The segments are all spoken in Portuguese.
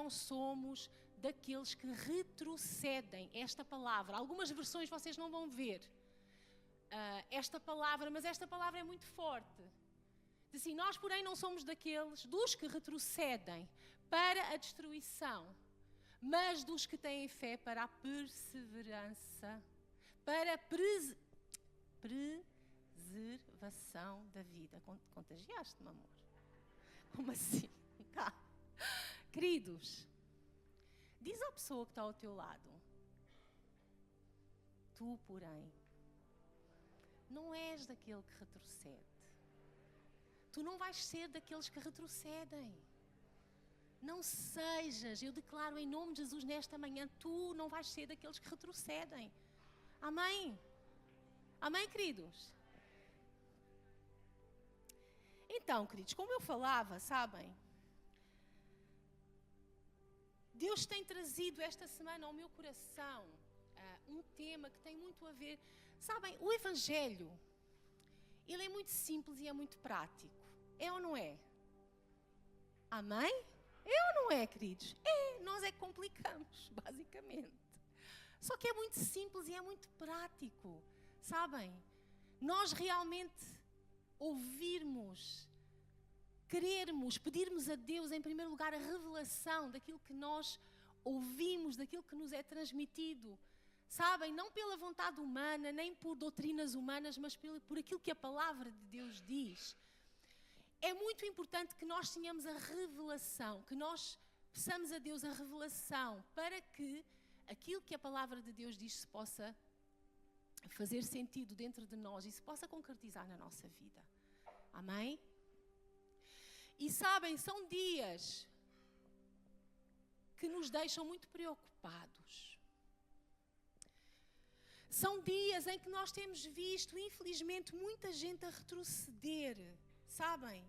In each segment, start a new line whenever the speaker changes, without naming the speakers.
não somos daqueles que retrocedem. Esta palavra, algumas versões vocês não vão ver esta palavra, mas esta palavra é muito forte. Diz assim: nós, porém, não somos daqueles dos que retrocedem para a destruição, mas dos que têm fé para a perseverança, para a preservação da vida. Contagiaste-me, amor? Como assim? Tá. Queridos, diz à pessoa que está ao teu lado: tu, porém, não és daquele que retrocede. Tu não vais ser daqueles que retrocedem. Não sejas, eu declaro em nome de Jesus nesta manhã, tu não vais ser daqueles que retrocedem. Amém? Amém, queridos? Então, queridos, como eu falava, sabem, Deus tem trazido esta semana ao meu coração um tema que tem muito a ver. Sabem, o Evangelho, ele é muito simples e é muito prático. É ou não é? Amém? É ou não é, queridos? É, nós é que complicamos, basicamente. Só que é muito simples e é muito prático, sabem? Nós realmente ouvirmos, querermos, pedirmos a Deus, em primeiro lugar, a revelação daquilo que nós ouvimos, daquilo que nos é transmitido. Sabem, não pela vontade humana, nem por doutrinas humanas, mas por aquilo que a palavra de Deus diz. É muito importante que nós tenhamos a revelação, que nós peçamos a Deus a revelação, para que aquilo que a palavra de Deus diz se possa fazer sentido dentro de nós e se possa concretizar na nossa vida. Amém? E sabem, são dias que nos deixam muito preocupados. São dias em que nós temos visto, infelizmente, muita gente a retroceder, sabem?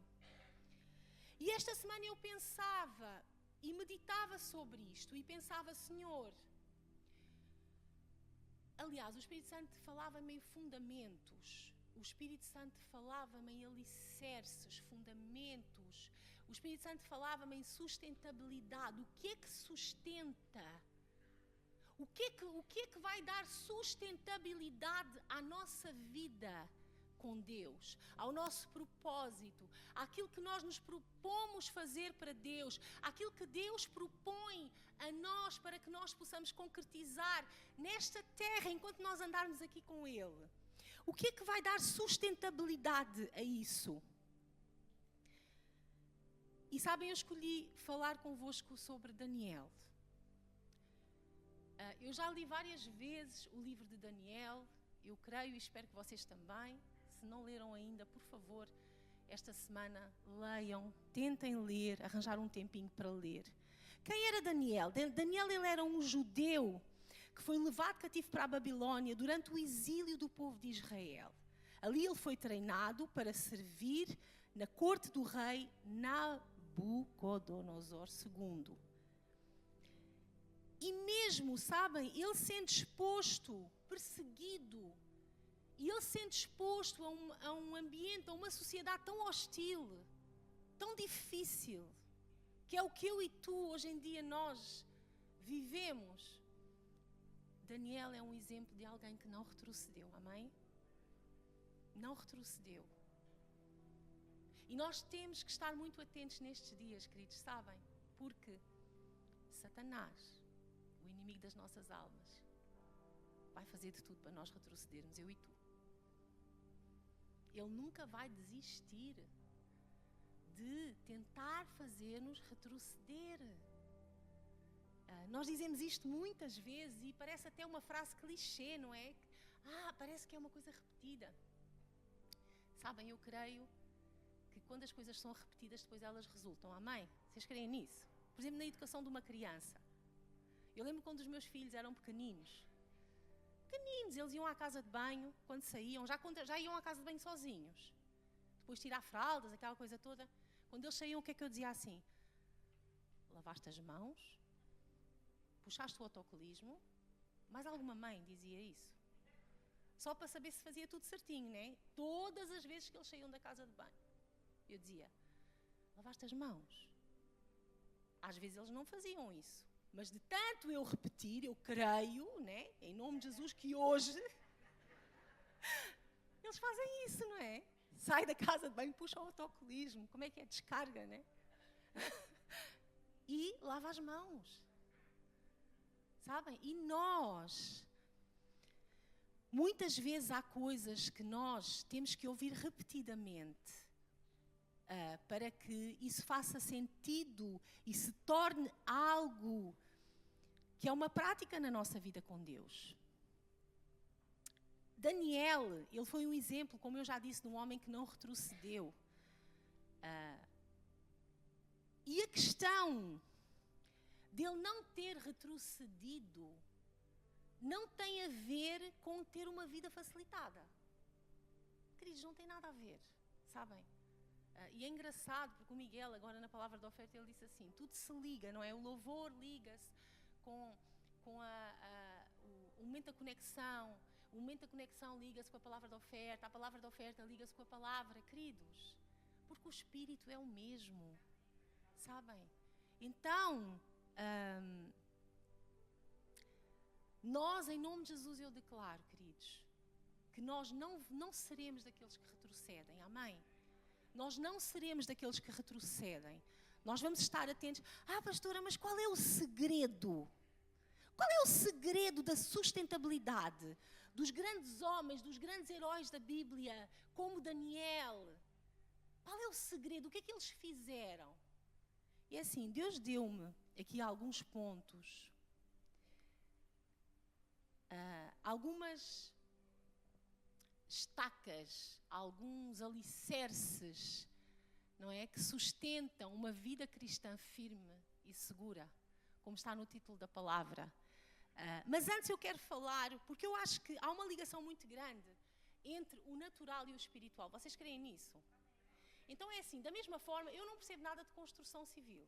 E esta semana eu pensava e meditava sobre isto e pensava: Senhor, aliás, o Espírito Santo falava-me em fundamentos, o Espírito Santo falava-me em alicerces, fundamentos, o Espírito Santo falava-me em sustentabilidade. O que é que sustenta? O que é que vai dar sustentabilidade à nossa vida com Deus, ao nosso propósito, àquilo que nós nos propomos fazer para Deus, àquilo que Deus propõe a nós para que nós possamos concretizar nesta terra enquanto nós andarmos aqui com Ele? O que é que vai dar sustentabilidade a isso? E sabem, eu escolhi falar convosco sobre Daniel. Eu já li várias vezes o livro de Daniel, eu creio e espero que vocês também. Se não leram ainda, por favor, esta semana leiam, tentem ler, arranjar um tempinho para ler. Quem era Daniel? Daniel, ele era um judeu que foi levado cativo para a Babilónia durante o exílio do povo de Israel. Ali ele foi treinado para servir na corte do rei Nabucodonosor II. E mesmo, sabem, ele sendo exposto, perseguido, e ele sendo exposto a um ambiente, a uma sociedade tão hostil, tão difícil, que é o que eu e tu, hoje em dia, nós vivemos. Daniel é um exemplo de alguém que não retrocedeu, amém? Não retrocedeu. E nós temos que estar muito atentos nestes dias, queridos, sabem? Porque Satanás, o inimigo das nossas almas, vai fazer de tudo para nós retrocedermos, eu e tu. Ele nunca vai desistir de tentar fazer-nos retroceder. Nós dizemos isto muitas vezes e parece até uma frase clichê, não é? Parece que é uma coisa repetida. Sabem, eu creio que quando as coisas são repetidas, depois elas resultam. Amém? Vocês creem nisso? Por exemplo, na educação de uma criança. Eu lembro quando os meus filhos eram pequeninos, eles iam à casa de banho, quando saíam, já iam à casa de banho sozinhos. Depois tirar fraldas, aquela coisa toda. Quando eles saíam, o que é que eu dizia assim? Lavaste as mãos? Puxaste o autocolismo? Mais alguma mãe dizia isso? Só para saber se fazia tudo certinho, né? Todas as vezes que eles saíam da casa de banho. Eu dizia, lavaste as mãos? Às vezes eles não faziam isso. Mas de tanto eu repetir, eu creio, né, em nome de Jesus, que hoje eles fazem isso, não é? Sai da casa de banho, puxa o autocolismo. Como é que é? Descarga, né? E lava as mãos. Sabem? E nós, muitas vezes há coisas que nós temos que ouvir repetidamente para que isso faça sentido e se torne algo que é uma prática na nossa vida com Deus. Daniel, ele foi um exemplo, como eu já disse, de um homem que não retrocedeu. E a questão dele não ter retrocedido não tem a ver com ter uma vida facilitada. Queridos, não tem nada a ver, sabem? E é engraçado, porque o Miguel, agora na palavra da oferta, ele disse assim, tudo se liga, não é? O louvor liga-se com o momento da conexão, o momento da conexão liga-se com a palavra da oferta, a palavra da oferta liga-se com a palavra, queridos, porque o Espírito é o mesmo, sabem? Então, nós, em nome de Jesus, eu declaro, queridos, que nós não seremos daqueles que retrocedem, amém? Nós não seremos daqueles que retrocedem. Nós vamos estar atentos. Pastora, mas qual é o segredo? Qual é o segredo da sustentabilidade dos grandes homens, dos grandes heróis da Bíblia, como Daniel? Qual é o segredo? O que é que eles fizeram? E assim, Deus deu-me aqui alguns pontos, algumas estacas, alguns alicerces, não é? Que sustentam uma vida cristã firme e segura, como está no título da palavra. Mas antes eu quero falar, porque eu acho que há uma ligação muito grande entre o natural e o espiritual. Vocês creem nisso? Então é assim, da mesma forma, eu não percebo nada de construção civil.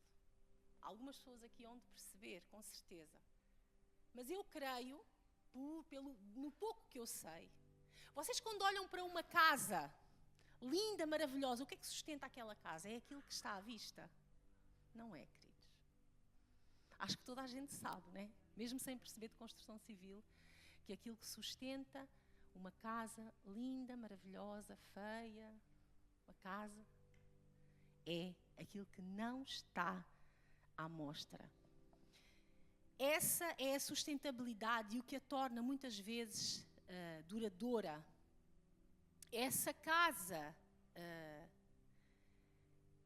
Algumas pessoas aqui hão de perceber, com certeza. Mas eu creio, no pouco que eu sei. Vocês quando olham para uma casa linda, maravilhosa, o que é que sustenta aquela casa? É aquilo que está à vista? Não é, queridos. Acho que toda a gente sabe, né? Mesmo sem perceber de construção civil, que aquilo que sustenta uma casa linda, maravilhosa, feia, uma casa, é aquilo que não está à mostra. Essa é a sustentabilidade e o que a torna muitas vezes duradoura. Essa casa,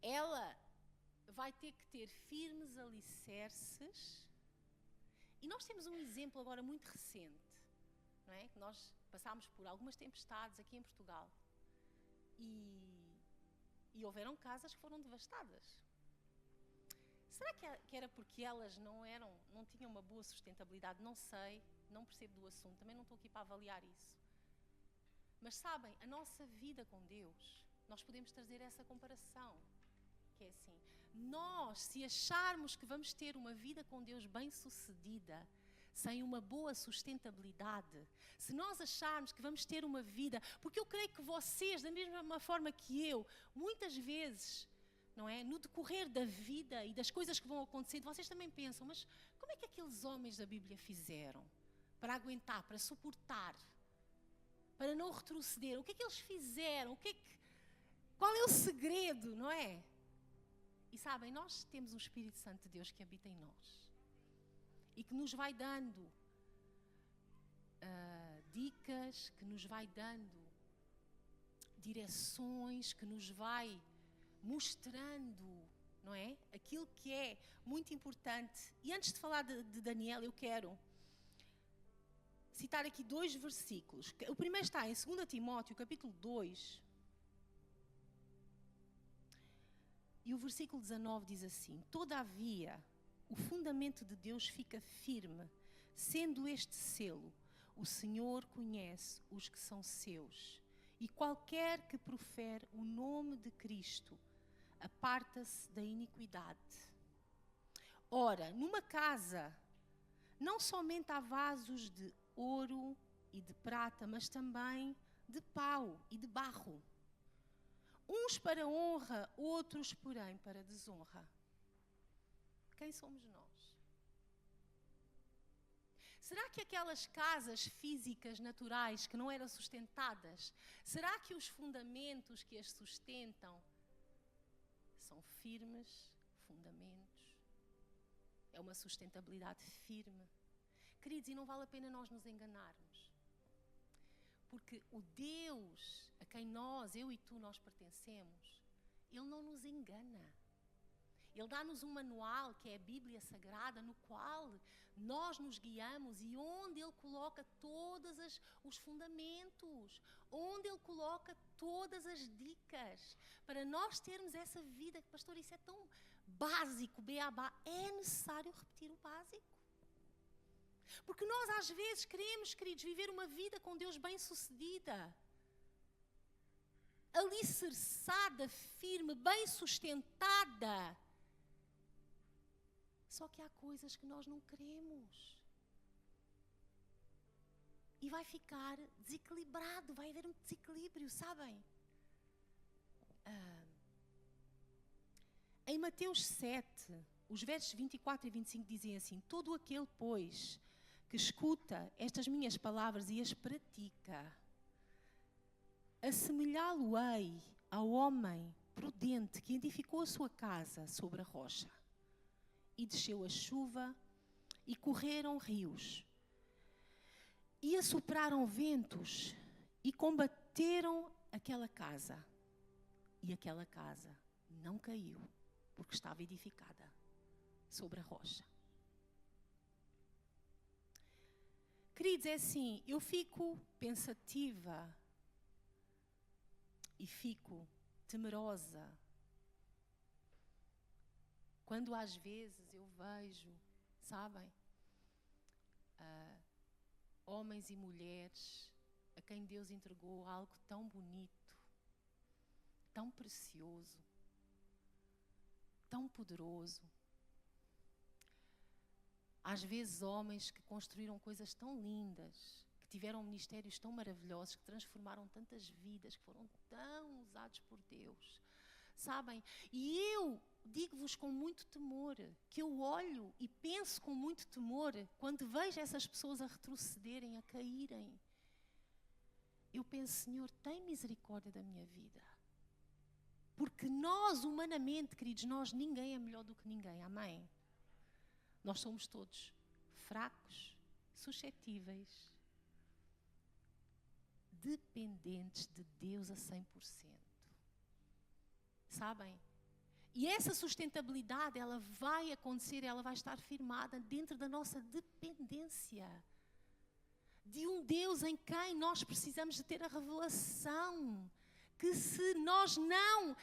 ela vai ter que ter firmes alicerces. E nós temos um exemplo agora muito recente, não é? Que nós passámos por algumas tempestades aqui em Portugal e houveram casas que foram devastadas. Será que era porque elas não tinham uma boa sustentabilidade? Não sei, não percebo do assunto, também não estou aqui para avaliar isso. Mas sabem, a nossa vida com Deus, nós podemos trazer essa comparação, que é assim, nós, se acharmos que vamos ter uma vida com Deus bem-sucedida, sem uma boa sustentabilidade, se nós acharmos que vamos ter uma vida, porque eu creio que vocês, da mesma forma que eu, muitas vezes, não é, no decorrer da vida e das coisas que vão acontecendo, vocês também pensam, mas como é que aqueles homens da Bíblia fizeram para aguentar, para suportar, para não retroceder? O que é que eles fizeram? Qual é o segredo, não é? E sabem, nós temos um Espírito Santo de Deus que habita em nós e que nos vai dando dicas, que nos vai dando direções, que nos vai mostrando, não é? Aquilo que é muito importante. E antes de falar de Daniel, eu quero citar aqui 2 versículos. O primeiro está em 2 Timóteo, capítulo 2. E o versículo 19 diz assim: Todavia, o fundamento de Deus fica firme, sendo este selo: o Senhor conhece os que são seus, e qualquer que profere o nome de Cristo aparta-se da iniquidade. Ora, numa casa, não somente há vasos de ouro e de prata, mas também de pau e de barro. Uns para honra, outros, porém, para desonra. quem somos nós? Será que aquelas casas físicas naturais que não eram sustentadas, será que os fundamentos que as sustentam são firmes fundamentos? É uma sustentabilidade firme? Queridos, e não vale a pena nós nos enganarmos. Porque o Deus a quem nós, eu e tu, nós pertencemos, Ele não nos engana. Ele dá-nos um manual, que é a Bíblia Sagrada, no qual nós nos guiamos e onde Ele coloca todos os fundamentos, onde Ele coloca todas as dicas, para nós termos essa vida. Pastor, isso é tão básico, beabá. É necessário repetir o básico. Porque nós às vezes queremos, queridos, viver uma vida com Deus bem-sucedida, alicerçada, firme, bem sustentada. Só que há coisas que nós não queremos. E vai ficar desequilibrado, vai haver um desequilíbrio, sabem? Em Mateus 7, os versos 24 e 25 dizem assim: todo aquele, pois, que escuta estas minhas palavras e as pratica, assemelhá-lo-ei ao homem prudente que edificou a sua casa sobre a rocha. E desceu a chuva, e correram rios, e assopraram ventos, e combateram aquela casa. E aquela casa não caiu, porque estava edificada sobre a rocha. Queridos, é assim, eu fico pensativa e fico temerosa quando às vezes eu vejo, sabem, homens e mulheres a quem Deus entregou algo tão bonito, tão precioso, tão poderoso. Às vezes homens que construíram coisas tão lindas, que tiveram ministérios tão maravilhosos, que transformaram tantas vidas, que foram tão usados por Deus. Sabem? E eu digo-vos com muito temor, que eu olho e penso com muito temor, quando vejo essas pessoas a retrocederem, a caírem. Eu penso, Senhor, tem misericórdia da minha vida. Porque nós, humanamente, queridos, ninguém é melhor do que ninguém, amém? Nós somos todos fracos, suscetíveis, dependentes de Deus a 100%. Sabem? E essa sustentabilidade, ela vai acontecer, ela vai estar firmada dentro da nossa dependência de um Deus em quem nós precisamos de ter a revelação. Que se nós não,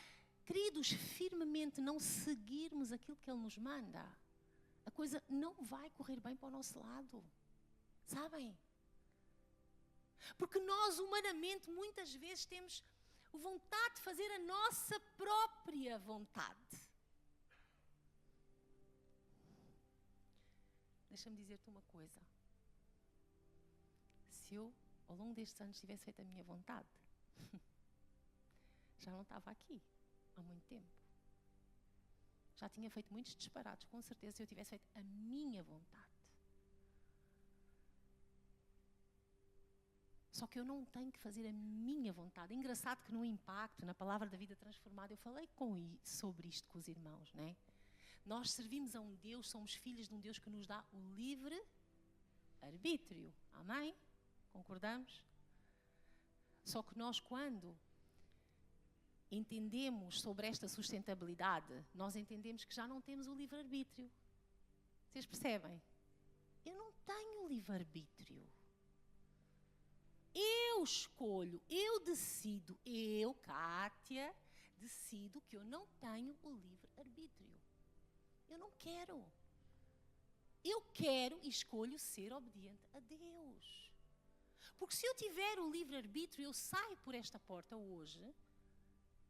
queridos, firmemente não seguirmos aquilo que Ele nos manda, a coisa não vai correr bem para o nosso lado. Sabem? Porque nós, humanamente, muitas vezes temos vontade de fazer a nossa própria vontade. Deixa-me dizer-te uma coisa. Se eu, ao longo destes anos, tivesse feito a minha vontade, já não estava aqui há muito tempo. Já tinha feito muitos disparates, com certeza, se eu tivesse feito a minha vontade. Só que eu não tenho que fazer a minha vontade. É engraçado que no Impacto, na Palavra da Vida Transformada, eu falei sobre isto com os irmãos, não é? Nós servimos a um Deus, somos filhos de um Deus que nos dá o livre arbítrio. Amém? Concordamos? Só que nós, quando entendemos sobre esta sustentabilidade, nós entendemos que já não temos o livre arbítrio. Vocês percebem? Eu não tenho livre-arbítrio. Eu escolho, eu decido, eu, Kátia, decido que eu não tenho o livre-arbítrio. Eu não quero. Eu quero e escolho ser obediente a Deus. Porque se eu tiver o livre-arbítrio, eu saio por esta porta hoje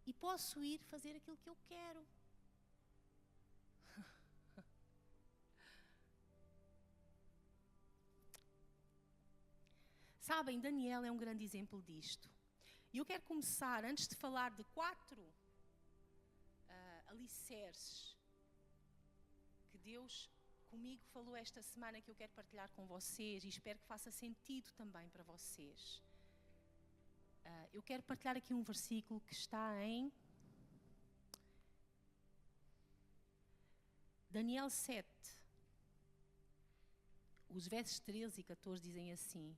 e posso ir fazer aquilo que eu quero. Sabem, Daniel é um grande exemplo disto. E eu quero começar, antes de falar de 4 alicerces que Deus comigo falou esta semana, que eu quero partilhar com vocês e espero que faça sentido também para vocês. Eu quero partilhar aqui um versículo que está em Daniel 7. Os versos 13 e 14 dizem assim.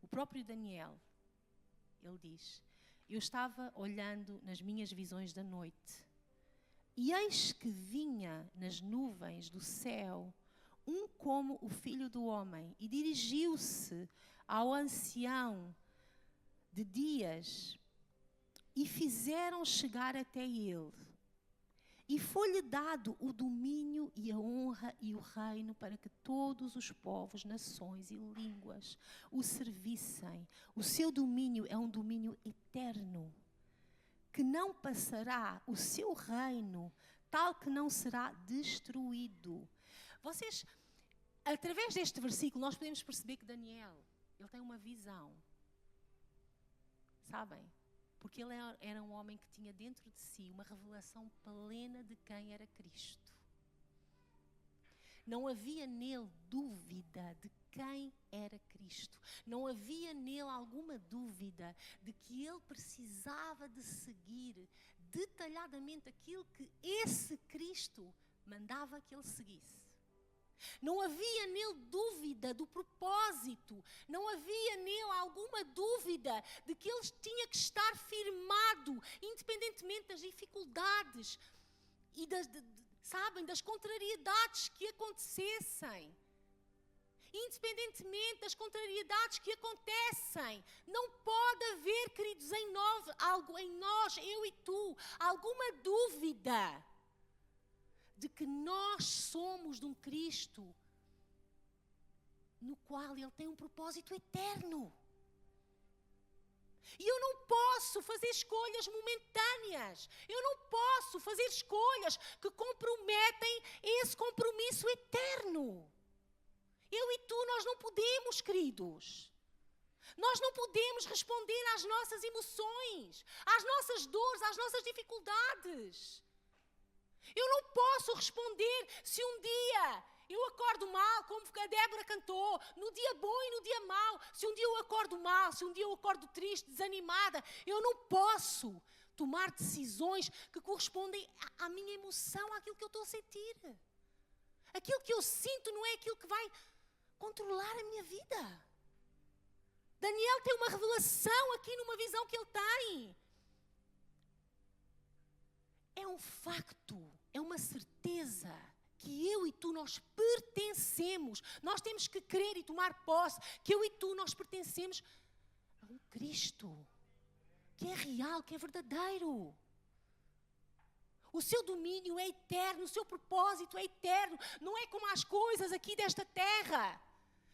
O próprio Daniel, ele diz: eu estava olhando nas minhas visões da noite, e eis que vinha nas nuvens do céu um como o Filho do Homem, e dirigiu-se ao ancião de dias, e fizeram chegar até ele. E foi-lhe dado o domínio e a honra e o reino para que todos os povos, nações e línguas o servissem. O seu domínio é um domínio eterno, que não passará, o seu reino, tal que não será destruído. Vocês, através deste versículo, nós podemos perceber que Daniel, ele tem uma visão. Sabem? Porque ele era um homem que tinha dentro de si uma revelação plena de quem era Cristo. Não havia nele dúvida de quem era Cristo. Não havia nele alguma dúvida de que ele precisava de seguir detalhadamente aquilo que esse Cristo mandava que ele seguisse. Não havia nele dúvida do propósito, não havia nele alguma dúvida de que ele tinha que estar firmado, independentemente das dificuldades e das contrariedades que acontecessem. Independentemente das contrariedades que acontecem, não pode haver, queridos, em nós, eu e tu, alguma dúvida de que nós somos de um Cristo no qual Ele tem um propósito eterno. E eu não posso fazer escolhas momentâneas. Eu não posso fazer escolhas que comprometem esse compromisso eterno. Eu e tu, nós não podemos, queridos. Nós não podemos responder às nossas emoções, às nossas dores, às nossas dificuldades. Eu não posso responder se um dia eu acordo mal, como a Débora cantou, no dia bom e no dia mau. Se um dia eu acordo mal, se um dia eu acordo triste, desanimada, eu não posso tomar decisões que correspondem à minha emoção, àquilo que eu estou a sentir. Aquilo que eu sinto não é aquilo que vai controlar a minha vida. Daniel tem uma revelação aqui numa visão que ele tem. É um facto, é uma certeza que eu e tu, nós pertencemos. Nós temos que crer e tomar posse que eu e tu, nós pertencemos a um Cristo que é real, que é verdadeiro. O seu domínio é eterno, o seu propósito é eterno. Não é como as coisas aqui desta terra,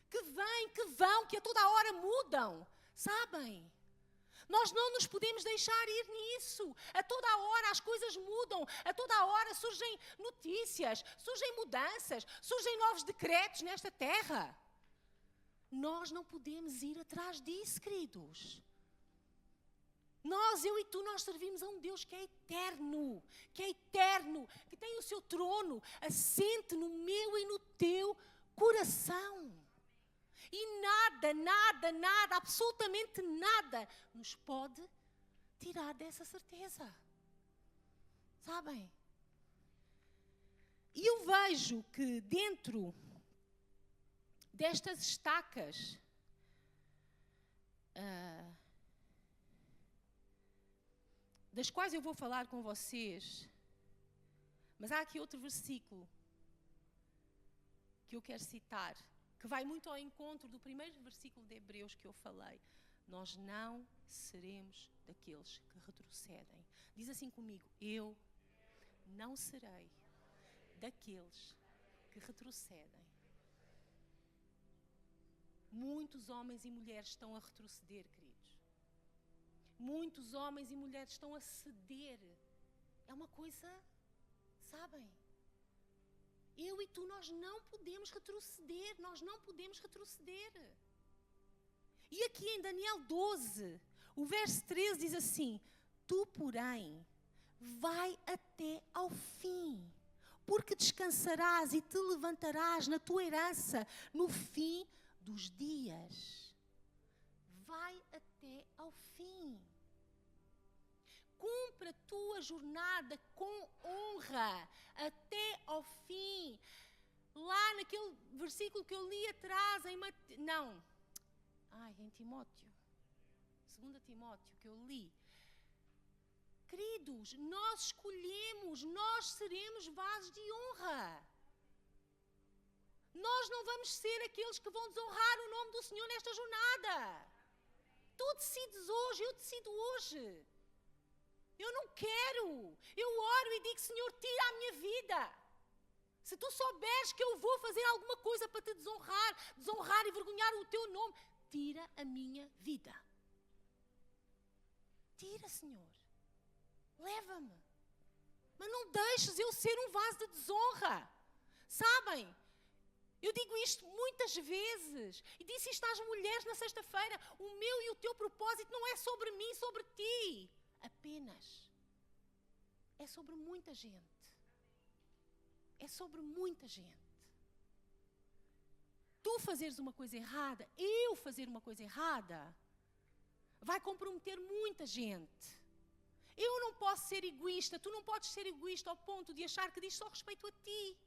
que vêm, que vão, que a toda hora mudam. Sabem? Nós não nos podemos deixar ir nisso. A toda hora as coisas mudam. A toda hora surgem notícias, surgem mudanças, surgem novos decretos nesta terra. Nós não podemos ir atrás disso, queridos. Nós, eu e tu, nós servimos a um Deus que é eterno, que tem o seu trono assente no meu e no teu coração. E nada, absolutamente nada nos pode tirar dessa certeza. Sabem? E eu vejo que dentro destas estacas das quais eu vou falar com vocês, mas há aqui outro versículo que eu quero citar, que vai muito ao encontro do primeiro versículo de Hebreus que eu falei. Nós não seremos daqueles que retrocedem. Diz assim comigo: eu não serei daqueles que retrocedem. Muitos homens e mulheres estão a retroceder, queridos. Muitos homens e mulheres estão a ceder. É uma coisa, sabem? Eu e tu, nós não podemos retroceder. E aqui em Daniel 12, o verso 13 diz assim: tu, porém, vai até ao fim, porque descansarás e te levantarás na tua herança no fim dos dias. Vai até ao fim. Cumpre a tua jornada com honra até ao fim. Lá naquele versículo que eu li atrás, em Timóteo. 2 Timóteo que eu li. Queridos, nós escolhemos, nós seremos vasos de honra. Nós não vamos ser aqueles que vão desonrar o nome do Senhor nesta jornada. Tu decides hoje, eu decido hoje. Eu não quero. Eu oro e digo, Senhor, tira a minha vida. Se tu souberes que eu vou fazer alguma coisa para te desonrar e envergonhar o teu nome, tira a minha vida. Tira, Senhor. Leva-me. Mas não deixes eu ser um vaso de desonra. Sabem? Eu digo isto muitas vezes. E disse isto às mulheres na sexta-feira. O meu e o teu propósito não é sobre mim, sobre ti. Apenas. É sobre muita gente. É sobre muita gente. Tu fazeres uma coisa errada, eu fazer uma coisa errada, vai comprometer muita gente. Eu não posso ser egoísta, tu não podes ser egoísta ao ponto de achar que diz só respeito a ti.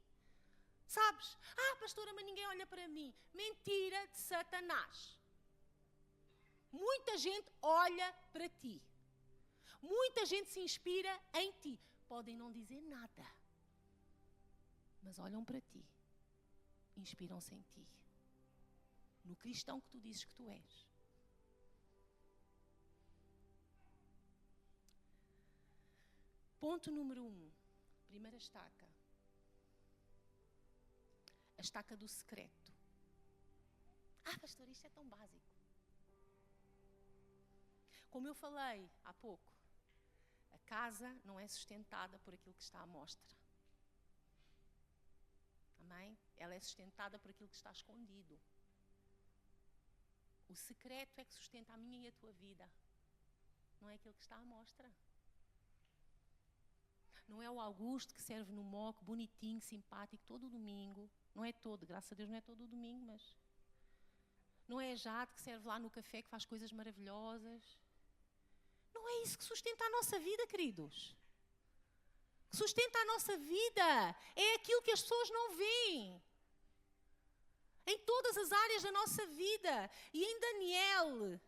Sabes? Pastora, mas ninguém olha para mim. Mentira de Satanás. Muita gente olha para ti. Muita gente se inspira em ti. Podem não dizer nada, mas olham para ti. Inspiram-se em ti. No cristão que tu dizes que tu és. Ponto número 1. Primeira estaca. A estaca do secreto. Pastor, isto é tão básico. Como eu falei há pouco, a casa não é sustentada por aquilo que está à mostra. Amém? Ela é sustentada por aquilo que está escondido. O secreto é que sustenta a minha e a tua vida. Não é aquilo que está à mostra. Não é o Augusto que serve no moco, bonitinho, simpático, todo domingo. Não é todo, graças a Deus não é todo domingo, mas... Não é a Jade que serve lá no café, que faz coisas maravilhosas. Não é isso que sustenta a nossa vida, queridos. O que sustenta a nossa vida é aquilo que as pessoas não veem. Em todas as áreas da nossa vida. E em Daniel,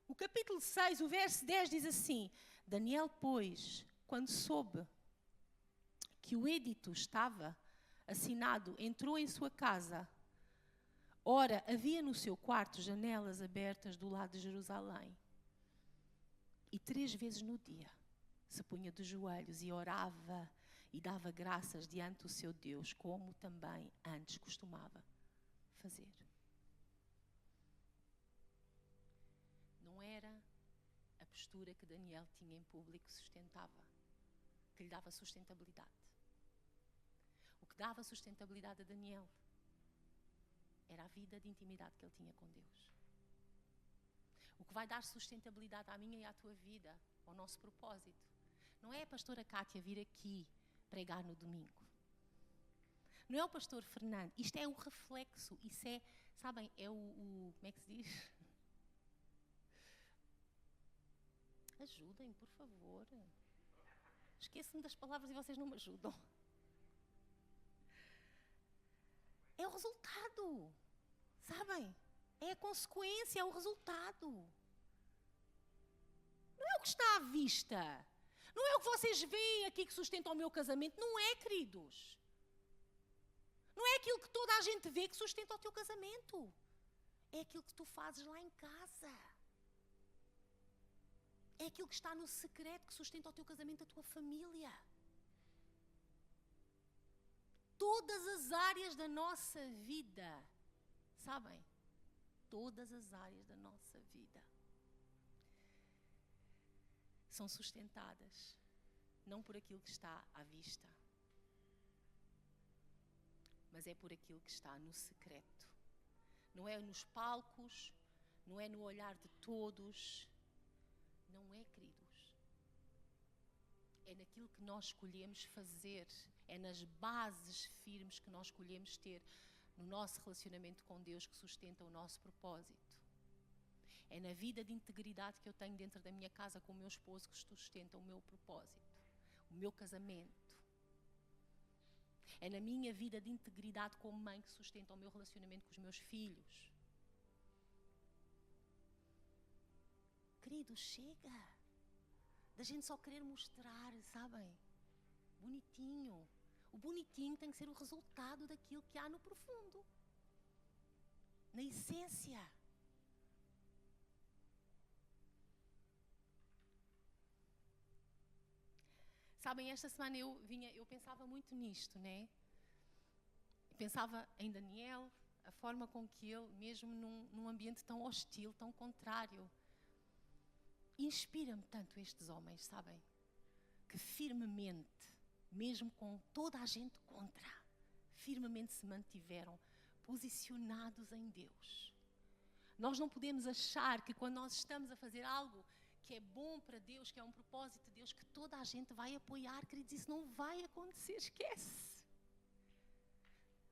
o capítulo 6, o verso 10 diz assim: Daniel, pois, quando soube que o edito estava assinado, entrou em sua casa. Ora, havia no seu quarto janelas abertas do lado de Jerusalém. E 3 vezes no dia se punha de joelhos e orava e dava graças diante do seu Deus, como também antes costumava fazer. Não era a postura que Daniel tinha em público que sustentava, que lhe dava sustentabilidade. O que dava sustentabilidade a Daniel era a vida de intimidade que ele tinha com Deus. O que vai dar sustentabilidade à minha e à tua vida, ao nosso propósito, não é a pastora Cátia vir aqui pregar no domingo. Não é o pastor Fernando. Isto é o reflexo. Isso é, sabem, é o como é que se diz? Ajudem, por favor. Esqueço-me das palavras e vocês não me ajudam. É o resultado. Sabem? É a consequência, é o resultado. Não é o que está à vista. Não é o que vocês veem aqui que sustenta o meu casamento. Não é, queridos. Não é aquilo que toda a gente vê que sustenta o teu casamento. É aquilo que tu fazes lá em casa. É aquilo que está no secreto que sustenta o teu casamento, a tua família. Todas as áreas da nossa vida, sabem? Todas as áreas da nossa vida são sustentadas, não por aquilo que está à vista, mas é por aquilo que está no secreto. Não é nos palcos, não é no olhar de todos, não é, queridos. é naquilo que nós escolhemos fazer, é nas bases firmes que nós escolhemos ter no nosso relacionamento com Deus que sustenta o nosso propósito. É na vida de integridade que eu tenho dentro da minha casa com o meu esposo que sustenta o meu propósito, o meu casamento. É na minha vida de integridade como mãe que sustenta o meu relacionamento com os meus filhos. Querido, chega da gente só querer mostrar, sabem? Bonitinho. O bonitinho tem que ser o resultado daquilo que há no profundo, na essência. Sabem, esta semana eu pensava muito nisto, né? Pensava em Daniel, a forma com que ele, mesmo num ambiente tão hostil, tão contrário, inspira-me tanto estes homens, sabem? Que firmemente, mesmo com toda a gente contra, firmemente se mantiveram posicionados em Deus. Nós não podemos achar que quando nós estamos a fazer algo que é bom para Deus, que é um propósito de Deus, que toda a gente vai apoiar, queridos, isso não vai acontecer, esquece.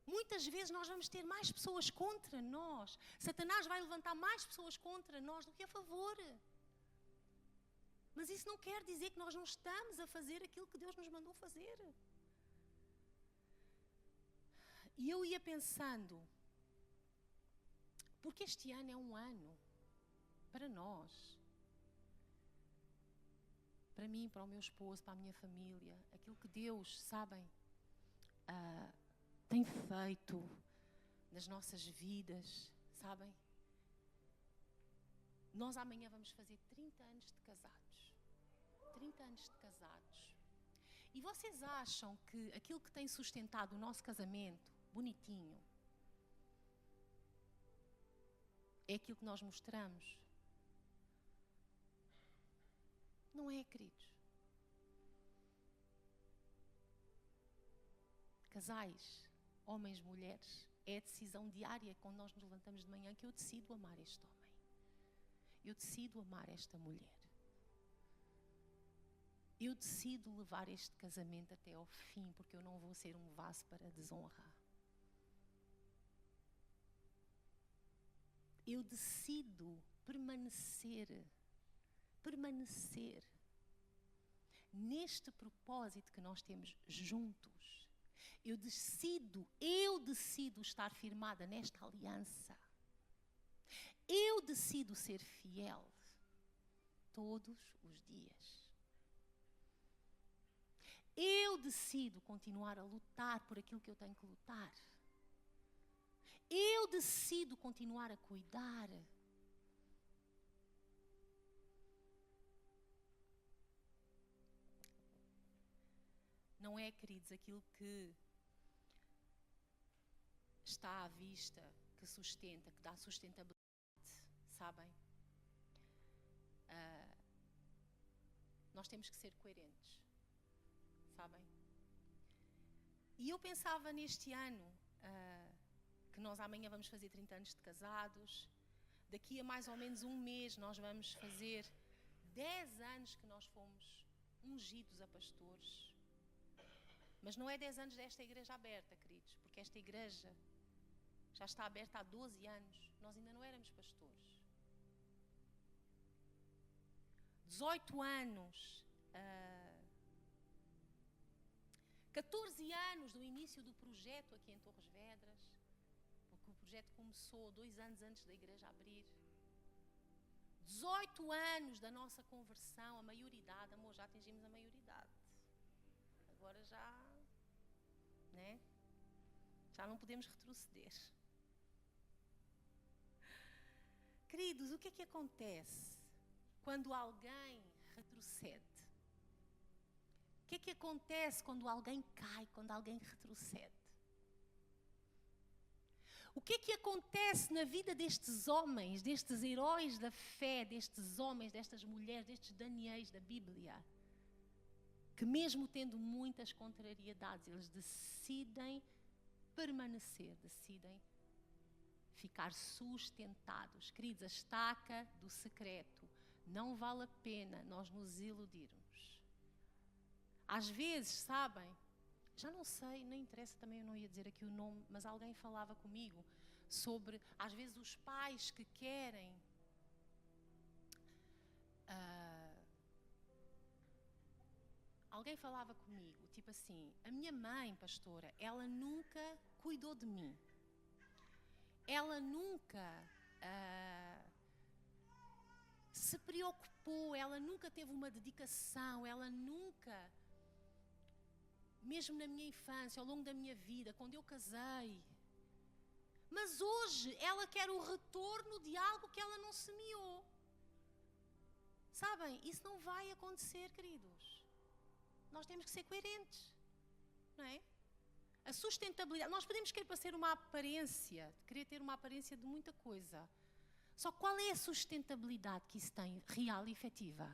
Muitas vezes nós vamos ter mais pessoas contra nós. Satanás vai levantar mais pessoas contra nós do que a favor. Mas isso não quer dizer que nós não estamos a fazer aquilo que Deus nos mandou fazer. E eu ia pensando, porque este ano é um ano para nós, para mim, para o meu esposo, para a minha família, aquilo que Deus, sabem, tem feito nas nossas vidas, sabem? Nós amanhã vamos fazer 30 anos de casados. 30 anos de casados. E vocês acham que aquilo que tem sustentado o nosso casamento, bonitinho, é aquilo que nós mostramos? Não é, queridos. Casais, homens, mulheres, é a decisão diária quando nós nos levantamos de manhã que eu decido amar este homem. Eu decido amar esta mulher. Eu decido levar este casamento até ao fim, porque eu não vou ser um vaso para desonrar. Eu decido permanecer neste propósito que nós temos juntos. Eu decido estar firmada nesta aliança. Eu decido ser fiel todos os dias. Eu decido continuar a lutar por aquilo que eu tenho que lutar. Eu decido continuar a cuidar. Não é, queridos, aquilo que está à vista, que sustenta, que dá sustentabilidade, sabem? Nós temos que ser coerentes, sabem? E eu pensava neste ano, que nós amanhã vamos fazer 30 anos de casados, daqui a mais ou menos um mês nós vamos fazer 10 anos que nós fomos ungidos a pastores. Mas não é 10 anos desta igreja aberta, queridos, porque esta igreja já está aberta há 12 anos. Nós ainda não éramos pastores. 18 anos, 14 anos do início do projeto aqui em Torres Vedras, porque o projeto começou 2 anos antes da igreja abrir. 18 anos da nossa conversão, a maioridade, amor, já atingimos a maioridade. Agora já, né? Já não podemos retroceder. Queridos, o que é que acontece quando alguém retrocede? O que é que acontece quando alguém cai, quando alguém retrocede? O que é que acontece na vida destes homens, destes heróis da fé, destes homens, destas mulheres, destes Daniéis da Bíblia? Que mesmo tendo muitas contrariedades, eles decidem permanecer, decidem ficar sustentados. Queridos, a estaca do secreto. Não vale a pena nós nos iludirmos. Às vezes, sabem, já não sei, nem interessa também, eu não ia dizer aqui o nome, mas alguém falava comigo sobre, às vezes, os pais que querem alguém falava comigo, tipo assim, a minha mãe, pastora, ela nunca cuidou de mim. Ela nunca se preocupou, ela nunca teve uma dedicação, ela nunca, mesmo na minha infância, ao longo da minha vida, quando eu casei. Mas hoje ela quer o retorno de algo que ela não semeou. Sabem, isso não vai acontecer, queridos. Nós temos que ser coerentes, não é? A sustentabilidade, nós podemos querer parecer uma aparência, querer ter uma aparência de muita coisa. Só qual é a sustentabilidade que isso tem, real e efetiva,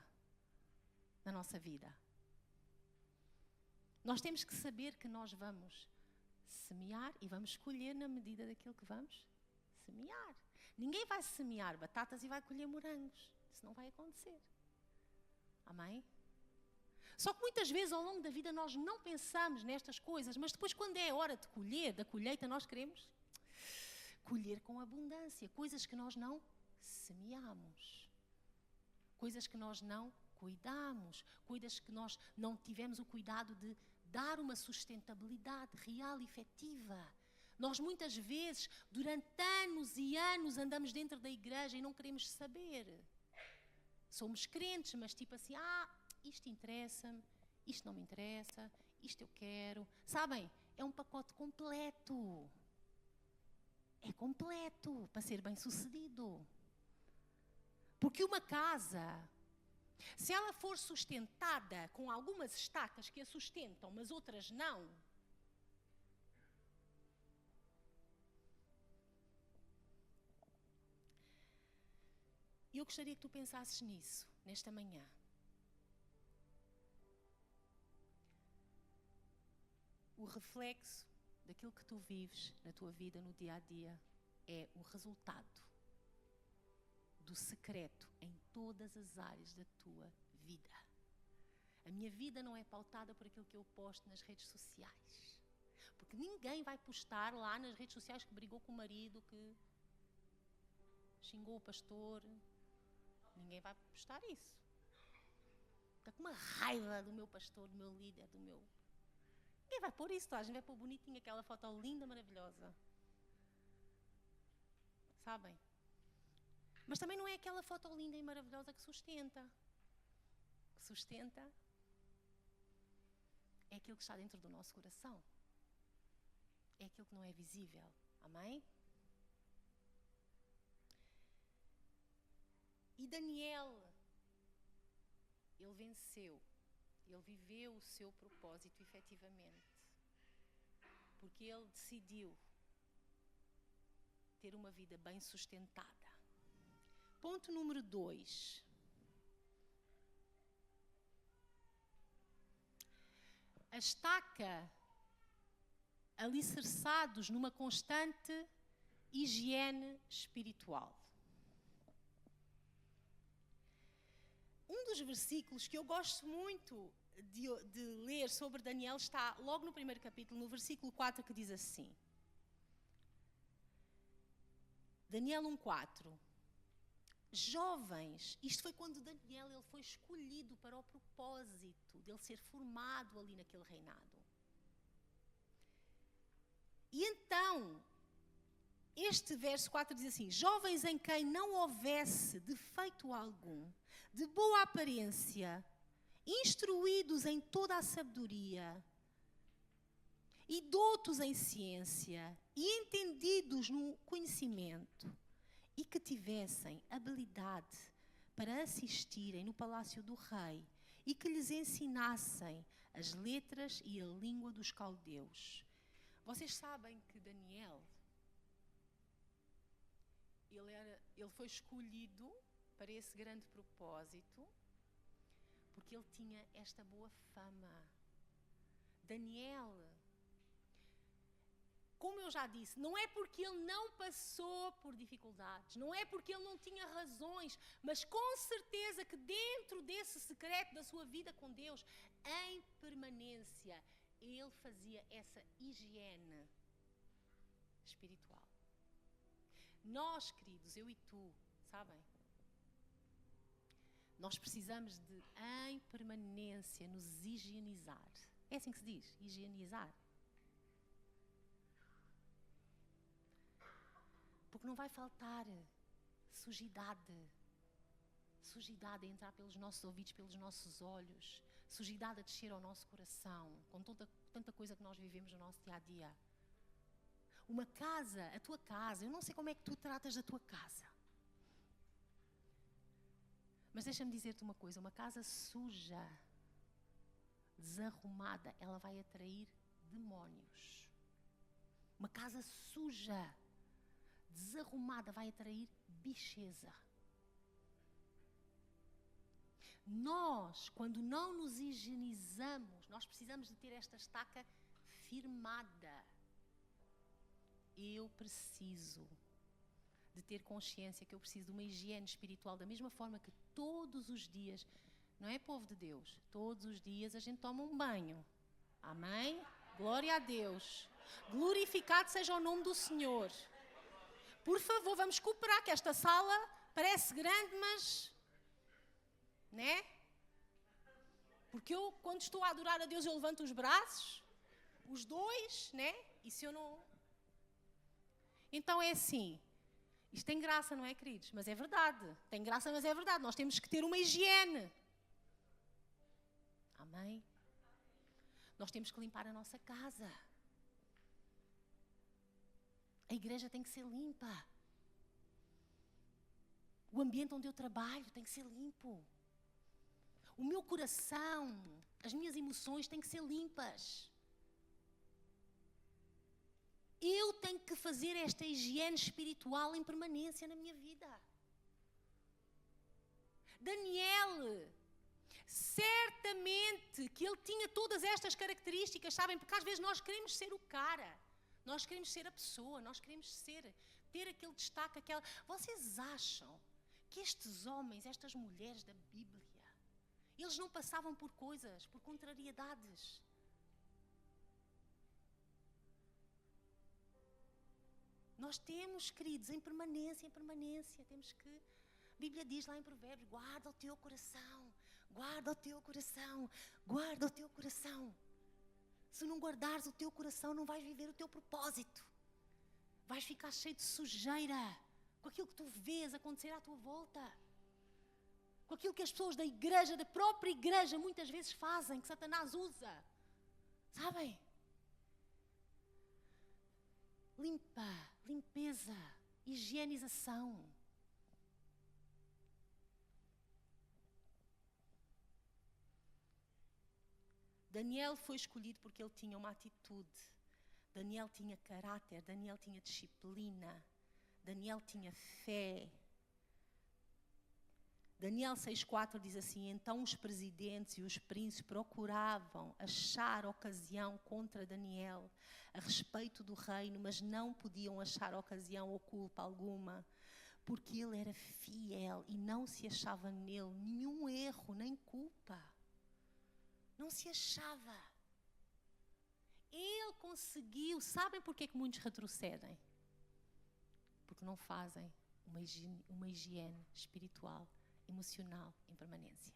na nossa vida? Nós temos que saber que nós vamos semear e vamos colher na medida daquilo que vamos semear. Ninguém vai semear batatas e vai colher morangos. Isso não vai acontecer. Amém? Só que muitas vezes ao longo da vida nós não pensamos nestas coisas, mas depois quando é hora de colher, da colheita, nós queremos colher com abundância, coisas que nós não semeamos, coisas que nós não cuidamos, coisas que nós não tivemos o cuidado de dar uma sustentabilidade real e efetiva. Nós muitas vezes, durante anos e anos, andamos dentro da igreja e não queremos saber. Somos crentes, mas tipo assim, isto interessa-me, isto não me interessa, isto eu quero. Sabem, é um pacote completo. É completo para ser bem-sucedido. Porque uma casa, se ela for sustentada com algumas estacas que a sustentam, mas outras não, eu gostaria que tu pensasses nisso, nesta manhã. O reflexo daquilo que tu vives na tua vida, no dia a dia, é o resultado do secreto em todas as áreas da tua vida. A minha vida não é pautada por aquilo que eu posto nas redes sociais. Porque ninguém vai postar lá nas redes sociais que brigou com o marido, que xingou o pastor. Ninguém vai postar isso. Está com uma raiva do meu pastor, do meu líder, do meu... Ninguém vai pôr isso, a gente vai pôr bonitinha aquela foto linda, maravilhosa. Sabem? Mas também não é aquela foto linda e maravilhosa que sustenta. O que sustenta é aquilo que está dentro do nosso coração. É aquilo que não é visível. Amém? E Daniel, ele venceu. Ele viveu o seu propósito efetivamente. Porque ele decidiu ter uma vida bem sustentada. Ponto número 2. A estaca, alicerçados numa constante higiene espiritual. Um dos versículos que eu gosto muito de ler sobre Daniel está logo no primeiro capítulo, no versículo 4, que diz assim. Daniel 1:4. Jovens, isto foi quando Daniel ele foi escolhido para o propósito de ele ser formado ali naquele reinado. E então, este verso 4 diz assim: jovens em quem não houvesse defeito algum, de boa aparência, instruídos em toda a sabedoria, e doutos em ciência, e entendidos no conhecimento, e que tivessem habilidade para assistirem no palácio do rei, e que lhes ensinassem as letras e a língua dos caldeus. Vocês sabem que Daniel, ele foi escolhido para esse grande propósito, porque ele tinha esta boa fama. Daniel, como eu já disse, não é porque ele não passou por dificuldades, não é porque ele não tinha razões, mas com certeza que dentro desse secreto da sua vida com Deus, em permanência, ele fazia essa higiene espiritual. Nós, queridos, eu e tu, sabem? Nós precisamos de, em permanência, nos higienizar. É assim que se diz? Higienizar. Porque não vai faltar sujidade. Sujidade a entrar pelos nossos ouvidos, pelos nossos olhos. Sujidade a descer ao nosso coração. Com tanta coisa que nós vivemos no nosso dia-a-dia. Uma casa, a tua casa, eu não sei como é que tu tratas da tua casa. Mas deixa-me dizer-te uma coisa, uma casa suja, desarrumada, ela vai atrair demónios. Uma casa suja, desarrumada, vai atrair bicheza. Nós, quando não nos higienizamos, nós precisamos de ter esta estaca firmada. Eu preciso de ter consciência que eu preciso de uma higiene espiritual, da mesma forma que todos os dias, não é, povo de Deus? Todos os dias a gente toma um banho. Amém? Glória a Deus. Glorificado seja o nome do Senhor. Por favor, vamos cooperar, que esta sala parece grande, mas... né? Porque eu, quando estou a adorar a Deus, eu levanto os braços, os dois, né? E se eu não... Então é assim... Isto tem graça, não é, queridos? Mas é verdade. Tem graça, mas é verdade. Nós temos que ter uma higiene. Amém? Nós temos que limpar a nossa casa. A igreja tem que ser limpa. O ambiente onde eu trabalho tem que ser limpo. O meu coração, as minhas emoções têm que ser limpas. Eu tenho que fazer esta higiene espiritual em permanência na minha vida. Daniel, certamente que ele tinha todas estas características, sabem? Porque às vezes nós queremos ser o cara, nós queremos ser a pessoa, nós queremos ter aquele destaque, aquela... Vocês acham que estes homens, estas mulheres da Bíblia, eles não passavam por coisas, por contrariedades? Nós temos, queridos, em permanência, temos que... A Bíblia diz lá em Provérbios, guarda o teu coração, guarda o teu coração, guarda o teu coração. Se não guardares o teu coração, não vais viver o teu propósito. Vais ficar cheio de sujeira com aquilo que tu vês acontecer à tua volta. Com aquilo que as pessoas da igreja, da própria igreja, muitas vezes fazem, que Satanás usa. Sabem? Limpeza, higienização. Daniel foi escolhido porque ele tinha uma atitude. Daniel tinha caráter, Daniel tinha disciplina, Daniel tinha fé. Daniel 6,4 diz assim: então os presidentes e os príncipes procuravam achar ocasião contra Daniel a respeito do reino, mas não podiam achar ocasião ou culpa alguma, porque ele era fiel e não se achava nele nenhum erro nem culpa. Não se achava. Ele conseguiu. Sabem porquê que muitos retrocedem? Porque não fazem uma higiene espiritual, emocional em permanência.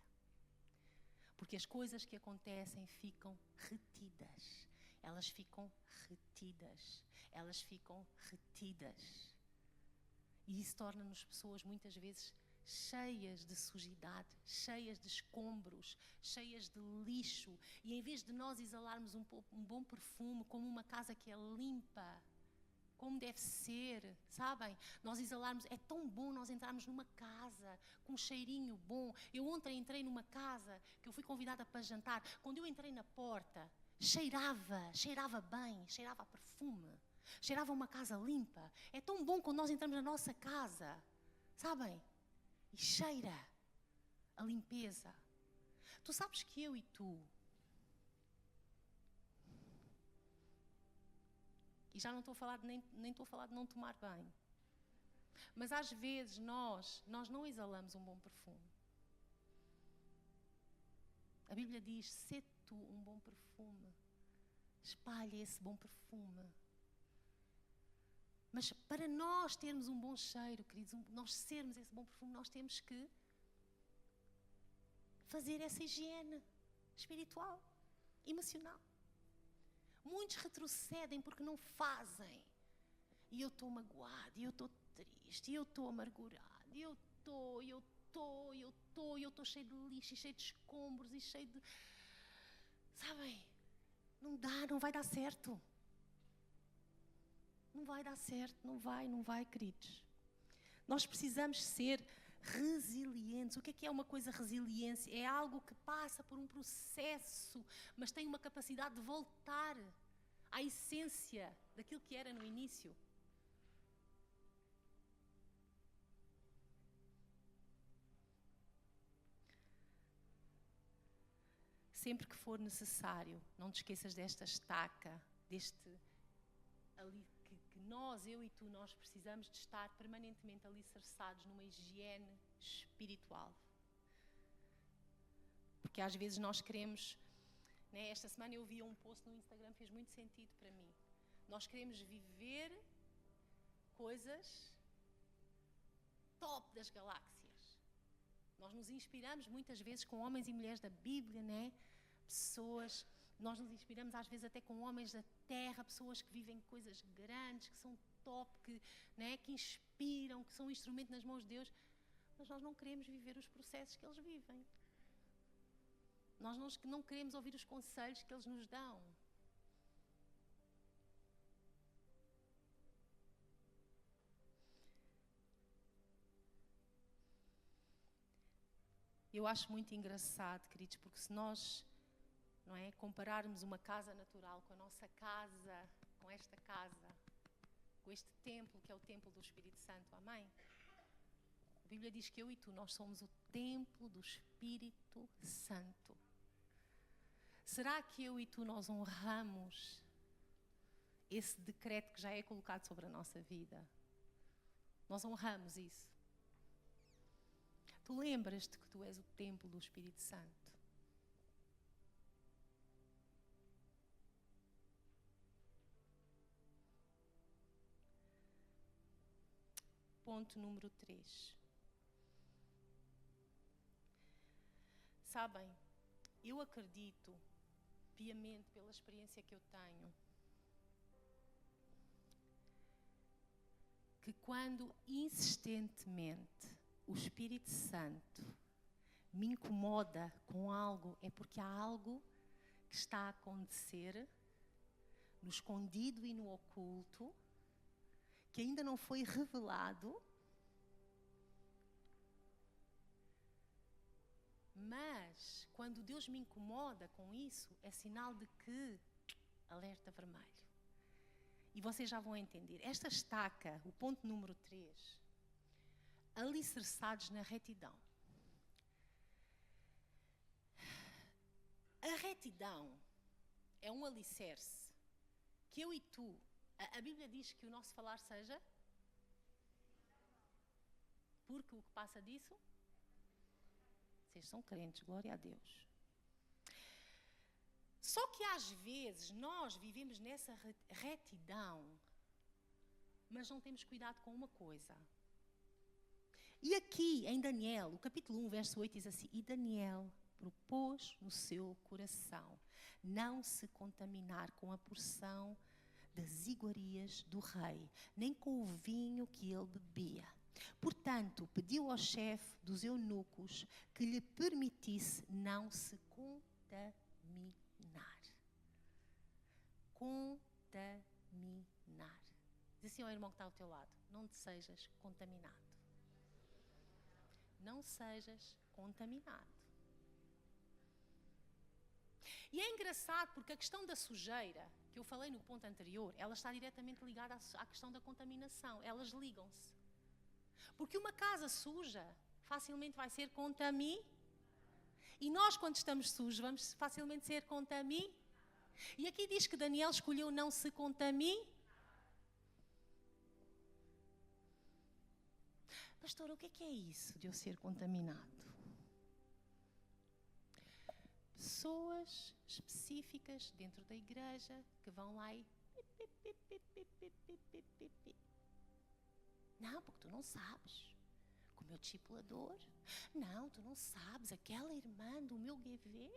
Porque as coisas que acontecem ficam retidas. Elas ficam retidas. Elas ficam retidas. E isso torna-nos pessoas muitas vezes cheias de sujidade, cheias de escombros, cheias de lixo. E em vez de nós exalarmos um bom perfume, como uma casa que é limpa, como deve ser, sabem? Nós exalarmos, é tão bom nós entrarmos numa casa com um cheirinho bom. Eu ontem entrei numa casa que eu fui convidada para jantar. Quando eu entrei na porta, cheirava bem, cheirava a perfume, cheirava uma casa limpa. É tão bom quando nós entramos na nossa casa, sabem? E cheira a limpeza. Tu sabes que eu e tu, E já não estou a falar nem estou a falar de não tomar banho. Mas às vezes nós não exalamos um bom perfume. A Bíblia diz: sê tu um bom perfume. Espalhe esse bom perfume. Mas para nós termos um bom cheiro, queridos, nós sermos esse bom perfume, nós temos que fazer essa higiene espiritual, emocional. Muitos retrocedem porque não fazem. E eu estou magoado, e eu estou triste, e eu estou amargurado, e eu estou cheio de lixo, e cheio de escombros, e cheio de... Sabem? Não dá, não vai dar certo. Não vai dar certo, não vai, queridos. Nós precisamos ser resilientes. O que é uma coisa resiliência? É algo que passa por um processo, mas tem uma capacidade de voltar à essência daquilo que era no início. Sempre que for necessário, não te esqueças desta estaca, deste ali que nós, eu e tu, nós precisamos de estar permanentemente alicerçados numa higiene espiritual. Porque às vezes nós queremos, né, esta semana eu vi um post no Instagram que fez muito sentido para mim. Nós queremos viver coisas top das galáxias. Nós nos inspiramos muitas vezes com homens e mulheres da Bíblia, né? Pessoas, nós nos inspiramos às vezes até com homens da terra, pessoas que vivem coisas grandes, que são top, né, que inspiram, que são um instrumento nas mãos de Deus, mas nós não queremos viver os processos que eles vivem. Nós não queremos ouvir os conselhos que eles nos dão. Eu acho muito engraçado, queridos, porque se nós, não é, compararmos uma casa natural com a nossa casa, com esta casa, com este templo que é o templo do Espírito Santo, amém? A Bíblia diz que eu e tu, nós somos o templo do Espírito Santo. Será que eu e tu, nós honramos esse decreto que já é colocado sobre a nossa vida? Nós honramos isso? Tu lembras-te que tu és o templo do Espírito Santo? Ponto número 3. Sabem, eu acredito piamente pela experiência que eu tenho que quando insistentemente o Espírito Santo me incomoda com algo, é porque há algo que está a acontecer no escondido e no oculto, que ainda não foi revelado, mas quando Deus me incomoda com isso, é sinal de que alerta vermelho. E vocês já vão entender. Esta estaca, o ponto número 3, alicerçados na retidão. A retidão é um alicerce que eu e tu, a Bíblia diz que o nosso falar seja, porque o que passa disso, vocês são crentes, glória a Deus. Só que às vezes nós vivemos nessa retidão, mas não temos cuidado com uma coisa. E aqui em Daniel, o capítulo 1, verso 8 diz assim: e Daniel propôs no seu coração não se contaminar com a porção das iguarias do rei, nem com o vinho que ele bebia. Portanto, pediu ao chefe dos eunucos que lhe permitisse não se contaminar. Contaminar. Diz assim ao irmão que está ao teu lado: não te sejas contaminado. Não sejas contaminado. E é engraçado porque a questão da sujeira, que eu falei no ponto anterior, ela está diretamente ligada à questão da contaminação. Elas ligam-se. Porque uma casa suja facilmente vai ser contaminada. E nós, quando estamos sujos, vamos facilmente ser contaminados. E aqui diz que Daniel escolheu não se contaminar. Pastora, o que é isso de eu ser contaminado? Pessoas específicas dentro da igreja que vão lá e... Não, porque tu não sabes. Com o meu discipulador. Não, tu não sabes. Aquela irmã do meu GV.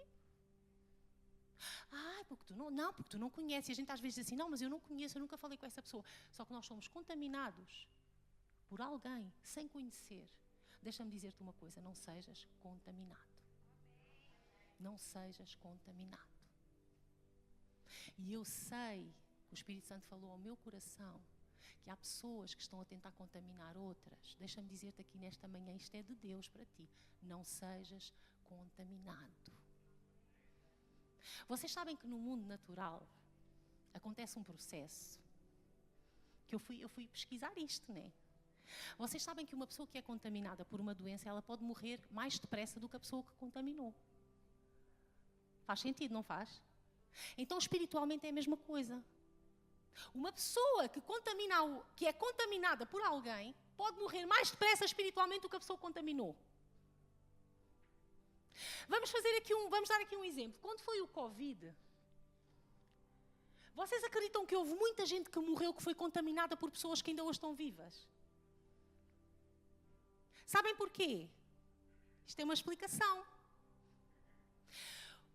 Ai, porque tu não... Não, porque tu não conheces. E a gente às vezes diz assim, não, mas eu não conheço, eu nunca falei com essa pessoa. Só que nós somos contaminados por alguém sem conhecer. Deixa-me dizer-te uma coisa, não sejas contaminado. Não sejas contaminado. E eu sei, o Espírito Santo falou ao meu coração, que há pessoas que estão a tentar contaminar outras. Deixa-me dizer-te aqui nesta manhã, isto é de Deus para ti. Não sejas contaminado. Vocês sabem que no mundo natural acontece um processo, que eu fui pesquisar isto, né? Vocês sabem que uma pessoa que é contaminada por uma doença, ela pode morrer mais depressa do que a pessoa que contaminou. Faz sentido, não faz? Então, espiritualmente é a mesma coisa. Uma pessoa que é contaminada por alguém pode morrer mais depressa espiritualmente do que a pessoa que contaminou. Vamos dar aqui um exemplo. Quando foi o Covid, vocês acreditam que houve muita gente que morreu que foi contaminada por pessoas que ainda hoje estão vivas? Sabem porquê? Isto tem uma explicação.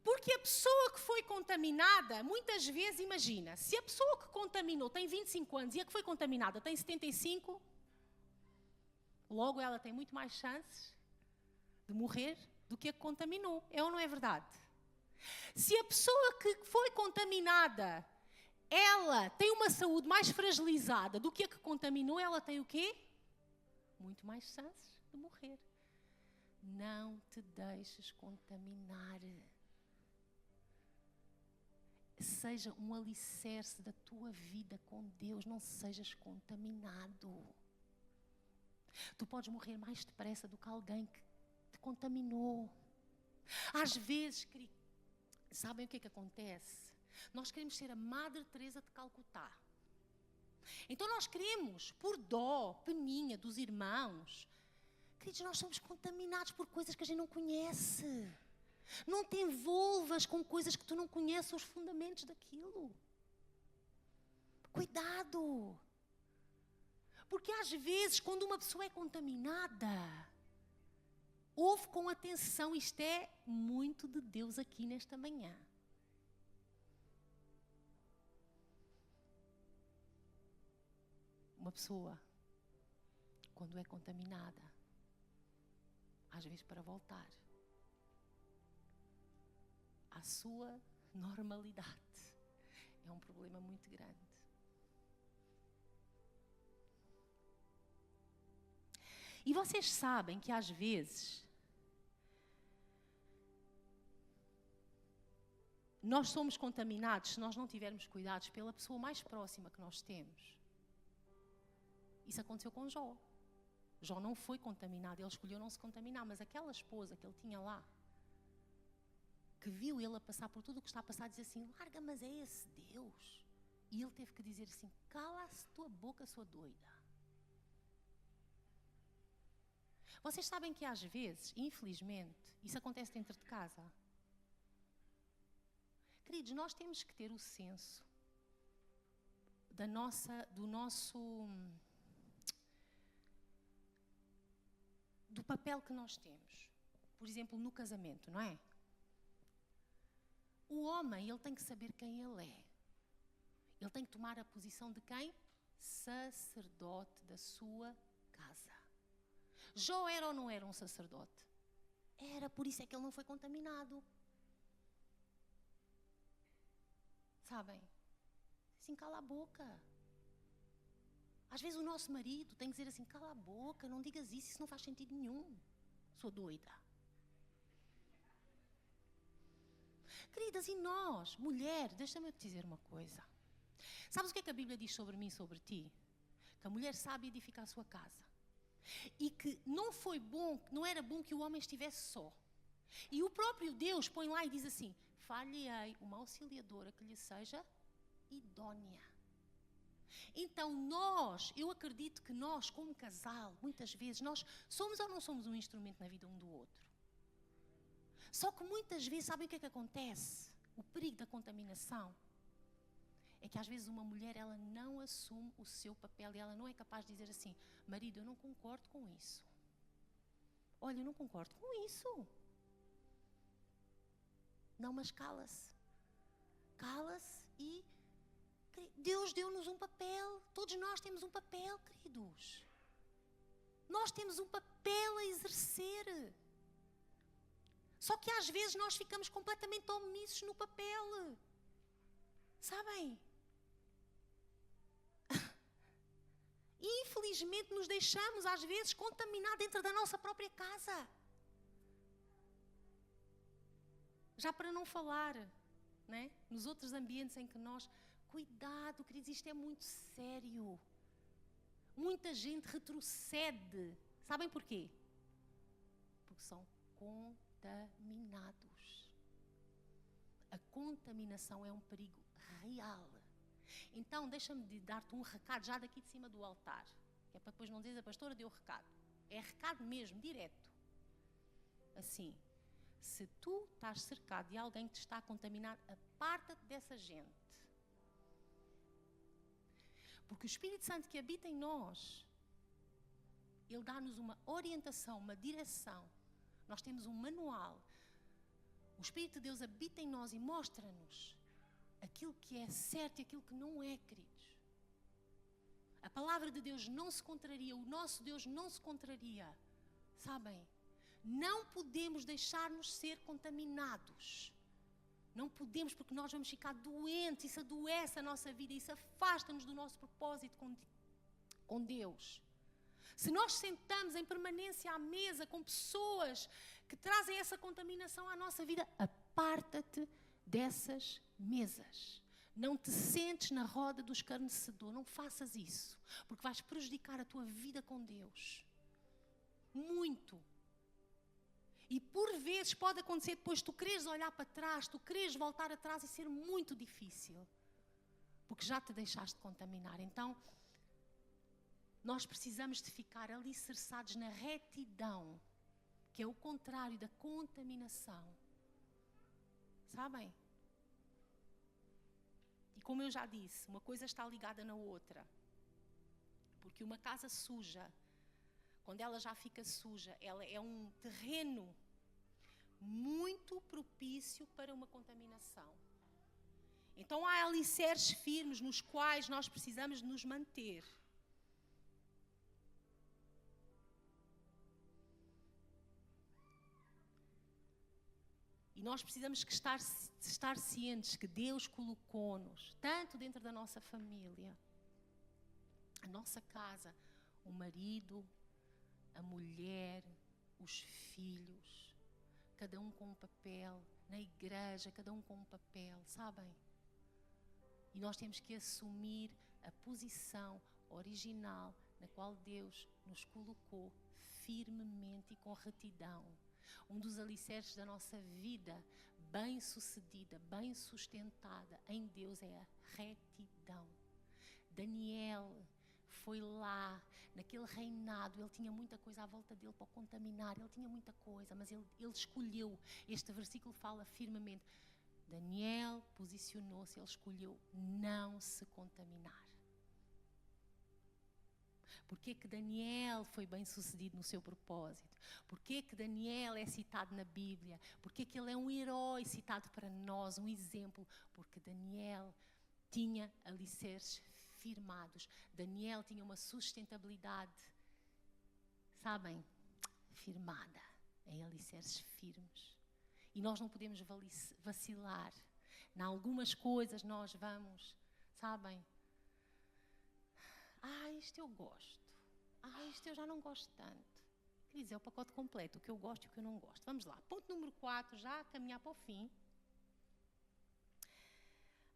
Porque a pessoa que foi contaminada, muitas vezes, imagina, se a pessoa que contaminou tem 25 anos e a que foi contaminada tem 75, logo ela tem muito mais chances de morrer do que a que contaminou. É ou não é verdade? Se a pessoa que foi contaminada, ela tem uma saúde mais fragilizada do que a que contaminou, ela tem o quê? Muito mais chances de morrer. Não te deixes contaminar. Seja um alicerce da tua vida com Deus, não sejas contaminado. Tu podes morrer mais depressa do que alguém que te contaminou. Às vezes, sabem o que é que acontece? Nós queremos ser a Madre Teresa de Calcutá. Então nós queremos, por dó, peninha dos irmãos, queridos, nós somos contaminados por coisas que a gente não conhece. Não te envolvas com coisas que tu não conheces os fundamentos daquilo. Cuidado. Porque às vezes, quando uma pessoa é contaminada, ouve com atenção, isto é muito de Deus aqui nesta manhã. Uma pessoa, quando é contaminada, às vezes para voltar à sua normalidade, é um problema muito grande. E vocês sabem que às vezes nós somos contaminados se nós não tivermos cuidados pela pessoa mais próxima que nós temos. Isso aconteceu com Jó. Jó não foi contaminado, ele escolheu não se contaminar, mas aquela esposa que ele tinha lá, que viu ele a passar por tudo o que está a passar, diz assim, larga, mas é esse Deus. E ele teve que dizer assim, cala-se tua boca, sua doida. Vocês sabem que às vezes, infelizmente, isso acontece dentro de casa. Queridos, nós temos que ter o senso do papel que nós temos. Por exemplo, no casamento, não é? O homem, ele tem que saber quem ele é. Ele tem que tomar a posição de quem? Sacerdote da sua casa. Jó era ou não era um sacerdote? Era, por isso é que ele não foi contaminado. Sabem? Assim, cala a boca. Às vezes o nosso marido tem que dizer assim, cala a boca, não digas isso não faz sentido nenhum. Sou doida. Queridas, e nós, mulher, deixa-me te dizer uma coisa. Sabes o que é que a Bíblia diz sobre mim e sobre ti? Que a mulher sabe edificar a sua casa. E que não era bom que o homem estivesse só. E o próprio Deus põe lá e diz assim, falhei uma auxiliadora que lhe seja idónea. Então eu acredito que nós, como casal, muitas vezes, nós somos ou não somos um instrumento na vida um do outro. Só que muitas vezes, sabem o que é que acontece? O perigo da contaminação é que às vezes uma mulher, ela não assume o seu papel e ela não é capaz de dizer assim: marido, eu não concordo com isso. Olha, eu não concordo com isso. Não, mas cala-se. Cala-se e Deus deu-nos um papel. Todos nós temos um papel, queridos. Nós temos um papel a exercer. Só que às vezes nós ficamos completamente omissos no papel. Sabem? E infelizmente nos deixamos às vezes contaminar dentro da nossa própria casa. Já para não falar, né, nos outros ambientes em que nós... Cuidado, queridos, isto é muito sério. Muita gente retrocede. Sabem porquê? Porque são contaminados. A contaminação é um perigo real. Então, deixa-me dar-te um recado já daqui de cima do altar. Que é para depois não dizer a pastora deu recado. É recado mesmo, direto. Assim, se tu estás cercado de alguém que te está a contaminar, aparta-te dessa gente. Porque o Espírito Santo que habita em nós, ele dá-nos uma orientação, uma direção. Nós temos um manual. O Espírito de Deus habita em nós e mostra-nos aquilo que é certo e aquilo que não é, queridos. A palavra de Deus não se contraria, o nosso Deus não se contraria. Sabem? Não podemos deixar-nos ser contaminados. Não podemos, porque nós vamos ficar doentes, isso adoece a nossa vida, isso afasta-nos do nosso propósito com Deus. Se nós sentamos em permanência à mesa com pessoas que trazem essa contaminação à nossa vida, aparta-te dessas mesas. Não te sentes na roda do escarnecedor, não faças isso, porque vais prejudicar a tua vida com Deus. Muito. E por vezes pode acontecer depois tu queres olhar para trás, tu queres voltar atrás e ser muito difícil. Porque já te deixaste contaminar. Então, nós precisamos de ficar alicerçados na retidão, que é o contrário da contaminação. Sabem? E como eu já disse, uma coisa está ligada na outra. Porque uma casa suja, quando ela já fica suja, ela é um terreno muito propício para uma contaminação. Então há alicerces firmes nos quais nós precisamos de nos manter. E nós precisamos estar cientes que Deus colocou-nos, tanto dentro da nossa família, a nossa casa, o marido, a mulher, os filhos, cada um com um papel, na igreja, cada um com um papel, sabem? E nós temos que assumir a posição original na qual Deus nos colocou firmemente e com retidão. Um dos alicerces da nossa vida bem-sucedida, bem sustentada em Deus é a retidão. Daniel foi lá, naquele reinado, ele tinha muita coisa à volta dele para o contaminar, ele tinha muita coisa, mas ele escolheu, este versículo fala firmemente, Daniel posicionou-se, ele escolheu não se contaminar. Porquê que Daniel foi bem sucedido no seu propósito? Porquê que Daniel é citado na Bíblia? Porquê que ele é um herói citado para nós, um exemplo? Porque Daniel tinha alicerces firmados. Daniel tinha uma sustentabilidade, sabem, firmada em alicerces firmes. E nós não podemos vacilar. Em algumas coisas nós vamos, sabem, isto eu gosto. Isto eu já não gosto tanto. Quer dizer, é o pacote completo, o que eu gosto e o que eu não gosto. Vamos lá. Ponto número 4, já a caminhar para o fim.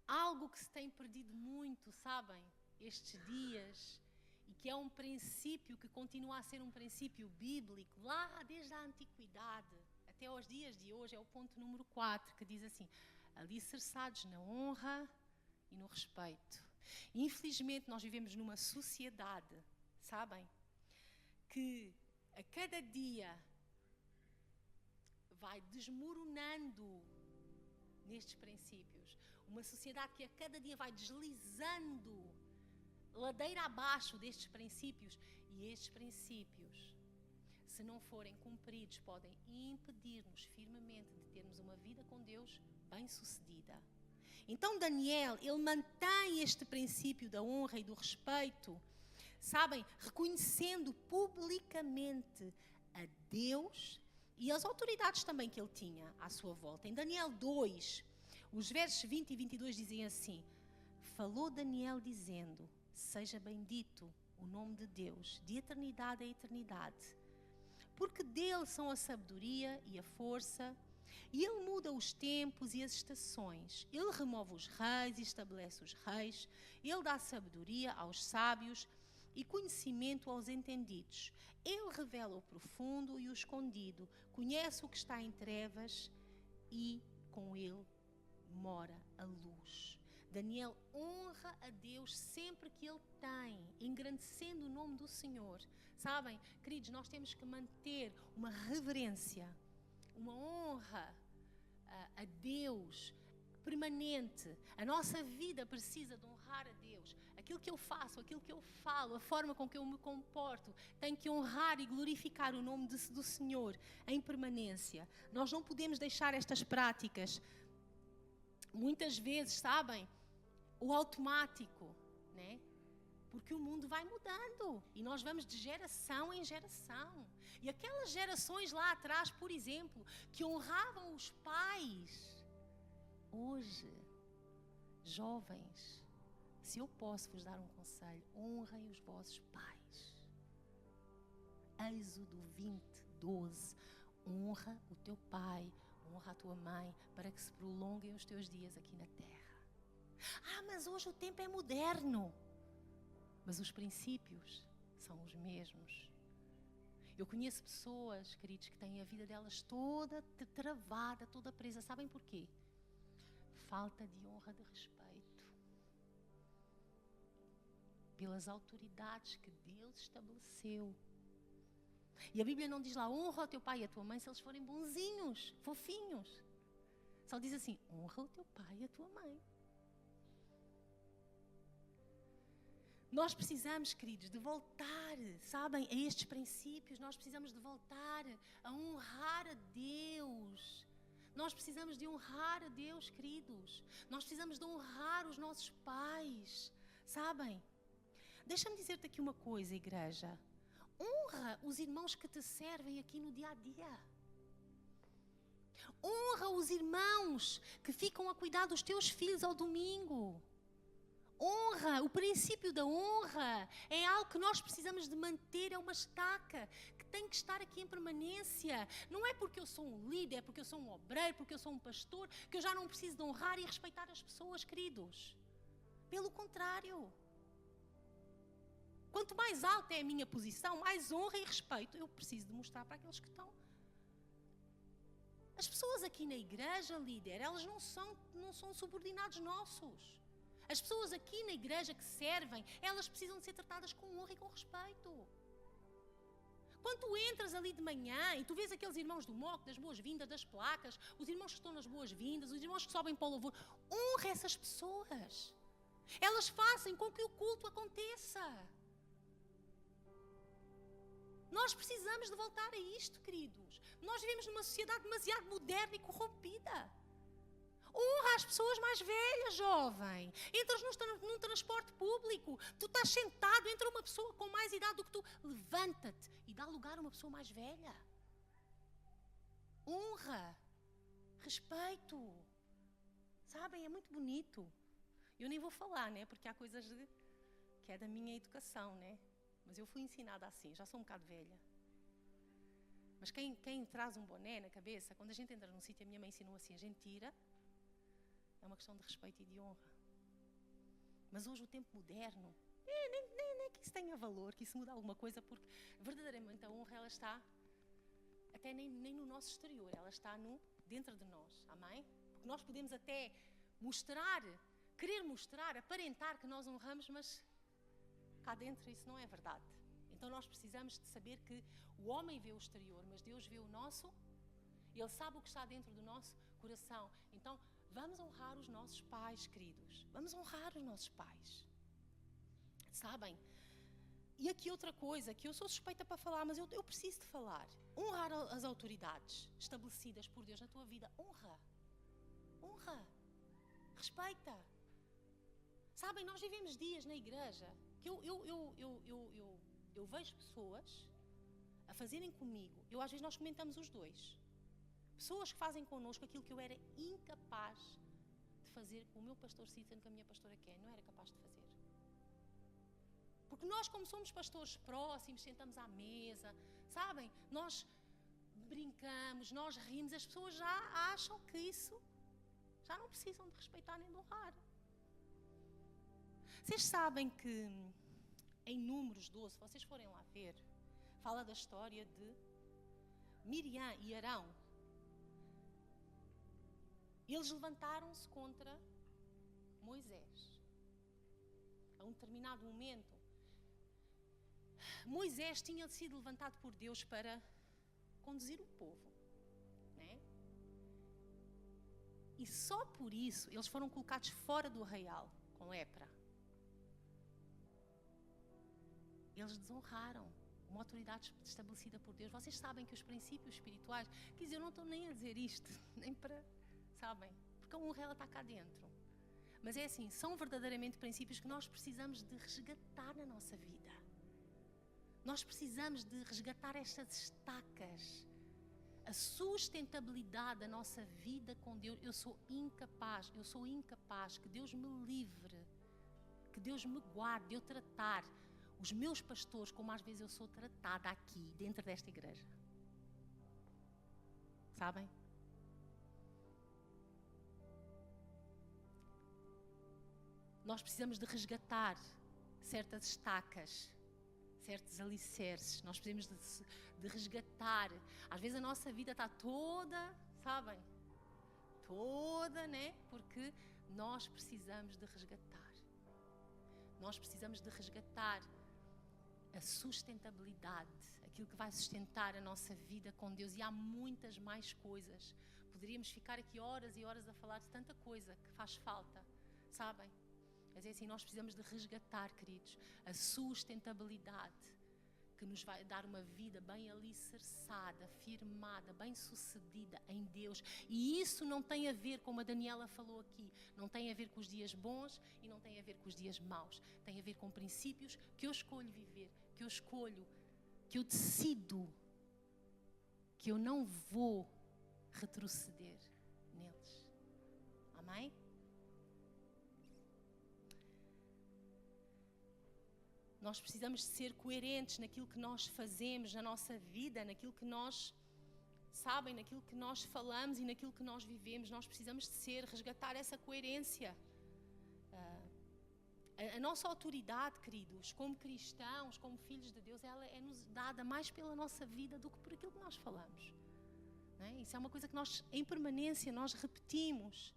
Algo que se tem perdido muito, sabem, estes dias, e que é um princípio que continua a ser um princípio bíblico, lá desde a antiguidade até aos dias de hoje, é o ponto número 4, que diz assim, alicerçados na honra e no respeito. Infelizmente, nós vivemos numa sociedade, sabem, que a cada dia vai desmoronando nestes princípios. Uma sociedade que a cada dia vai deslizando ladeira abaixo destes princípios. E estes princípios, se não forem cumpridos, podem impedir-nos firmemente de termos uma vida com Deus bem-sucedida. Então Daniel, ele mantém este princípio da honra e do respeito, sabem, reconhecendo publicamente a Deus e as autoridades também que ele tinha à sua volta. Em Daniel 2, os versos 20 e 22 dizem assim: falou Daniel dizendo: seja bendito o nome de Deus, de eternidade a eternidade, porque dele são a sabedoria e a força, e ele muda os tempos e as estações. Ele remove os reis e estabelece os reis. Ele dá sabedoria aos sábios e conhecimento aos entendidos. Ele revela o profundo e o escondido. Conhece o que está em trevas e com ele mora a luz. Daniel honra a Deus sempre que ele tem, engrandecendo o nome do Senhor. Sabem, queridos, nós temos que manter uma reverência, uma honra a Deus permanente. A nossa vida precisa de honrar a Deus. Aquilo que eu faço, aquilo que eu falo, a forma com que eu me comporto, tem que honrar e glorificar o nome do Senhor em permanência. Nós não podemos deixar estas práticas, muitas vezes, sabem, o automático, né? Porque o mundo vai mudando e nós vamos de geração em geração. E aquelas gerações lá atrás, por exemplo, que honravam os pais, hoje, jovens, se eu posso vos dar um conselho, honrem os vossos pais. Êxodo 20, 12, honra o teu pai, honra a tua mãe, para que se prolonguem os teus dias aqui na terra. Ah, mas hoje o tempo é moderno. Mas os princípios são os mesmos. Eu conheço pessoas, queridos, que têm a vida delas toda travada, toda presa. Sabem porquê? Falta de honra, de respeito pelas autoridades que Deus estabeleceu. E a Bíblia não diz lá, honra o teu pai e a tua mãe se eles forem bonzinhos, fofinhos. Só diz assim, honra o teu pai e a tua mãe. Nós precisamos, queridos, de voltar, sabem, a estes princípios. Nós precisamos de voltar a honrar a Deus. Nós precisamos de honrar a Deus, queridos. Nós precisamos de honrar os nossos pais, sabem? Deixa-me dizer-te aqui uma coisa, igreja. Honra os irmãos que te servem aqui no dia a dia. Honra os irmãos que ficam a cuidar dos teus filhos ao domingo. Honra, o princípio da honra é algo que nós precisamos de manter, é uma estaca que tem que estar aqui em permanência. Não é porque eu sou um líder, é porque eu sou um obreiro, porque eu sou um pastor, que eu já não preciso de honrar e respeitar as pessoas, queridos. Pelo contrário. Quanto mais alta é a minha posição, mais honra e respeito eu preciso de mostrar para aqueles que estão. As pessoas aqui na igreja, líder, elas não são subordinados nossos. As pessoas aqui na igreja que servem, elas precisam de ser tratadas com honra e com respeito. Quando tu entras ali de manhã e tu vês aqueles irmãos do MOC, das boas-vindas, das placas, os irmãos que estão nas boas-vindas, os irmãos que sobem para o louvor, honra essas pessoas. Elas fazem com que o culto aconteça. Nós precisamos de voltar a isto, queridos. Nós vivemos numa sociedade demasiado moderna e corrompida. Honra as pessoas mais velhas, jovem. Entras num transporte público, tu estás sentado, entra uma pessoa com mais idade do que tu, levanta-te e dá lugar a uma pessoa mais velha. Honra, respeito. Sabem, é muito bonito. Eu nem vou falar, né? Porque há coisas que é da minha educação, né? Mas eu fui ensinada assim, já sou um bocado velha. Mas quem traz um boné na cabeça, quando a gente entra num sítio, a minha mãe ensinou assim, a gente tira. É uma questão de respeito e de honra. Mas hoje o tempo moderno, nem que isso tenha valor, que isso muda alguma coisa, porque verdadeiramente a honra ela está, até nem no nosso exterior, ela está dentro de nós, amém? Porque nós podemos até mostrar querer mostrar, aparentar que nós honramos, mas cá dentro isso não é verdade. Então nós precisamos de saber que o homem vê o exterior, mas Deus vê o nosso, Ele sabe o que está dentro do nosso coração. Então vamos honrar os nossos pais, queridos. Vamos honrar os nossos pais. Sabem? E aqui outra coisa, que eu sou suspeita para falar, mas eu preciso de falar. Honrar as autoridades estabelecidas por Deus na tua vida. Honra. Honra. Respeita. Sabem, nós vivemos dias na igreja que eu vejo pessoas a fazerem comigo. Às vezes nós comentamos os dois. Pessoas que fazem connosco aquilo que eu era incapaz de fazer com o meu pastor Cícero, com a minha pastora Ken. Não era capaz de fazer. Porque nós, como somos pastores próximos, sentamos à mesa, sabem? Nós brincamos, nós rimos, as pessoas já acham que isso já não precisam de respeitar nem de honrar. Vocês sabem que em Números 12, se vocês forem lá ver, fala da história de Miriam e Arão. Eles levantaram-se contra Moisés. A um determinado momento, Moisés tinha sido levantado por Deus para conduzir o povo, né? E só por isso eles foram colocados fora do arraial com lepra. Eles desonraram uma autoridade estabelecida por Deus. Vocês sabem que os princípios espirituais, quer dizer, eu não estou nem a dizer isto, nem para, sabem? Porque a honra ela está cá dentro. Mas é assim, são verdadeiramente princípios que nós precisamos de resgatar na nossa vida. Nós precisamos de resgatar estas estacas. A sustentabilidade da nossa vida com Deus. Eu sou incapaz, que Deus me livre, que Deus me guarde de eu tratar os meus pastores como às vezes eu sou tratada aqui, dentro desta igreja. Sabem? Nós precisamos de resgatar certas estacas, certos alicerces. Nós precisamos de resgatar. Às vezes a nossa vida está toda, sabem? Toda, né? Porque nós precisamos de resgatar. Nós precisamos de resgatar a sustentabilidade, aquilo que vai sustentar a nossa vida com Deus. E há muitas mais coisas. Poderíamos ficar aqui horas e horas a falar de tanta coisa que faz falta, sabem? Mas é assim, nós precisamos de resgatar, queridos, a sustentabilidade que nos vai dar uma vida bem alicerçada, firmada, bem sucedida em Deus. E isso não tem a ver, como a Daniela falou aqui, não tem a ver com os dias bons e não tem a ver com os dias maus. Tem a ver com princípios que eu escolho viver, que eu decido que eu não vou retroceder neles. Amém? Nós precisamos de ser coerentes naquilo que nós fazemos na nossa vida, naquilo que nós, sabem, naquilo que nós falamos e naquilo que nós vivemos. Nós precisamos de resgatar essa coerência. A nossa autoridade, queridos, como cristãos, como filhos de Deus, ela é-nos dada mais pela nossa vida do que por aquilo que nós falamos. Não é? Isso é uma coisa que nós, em permanência, nós repetimos.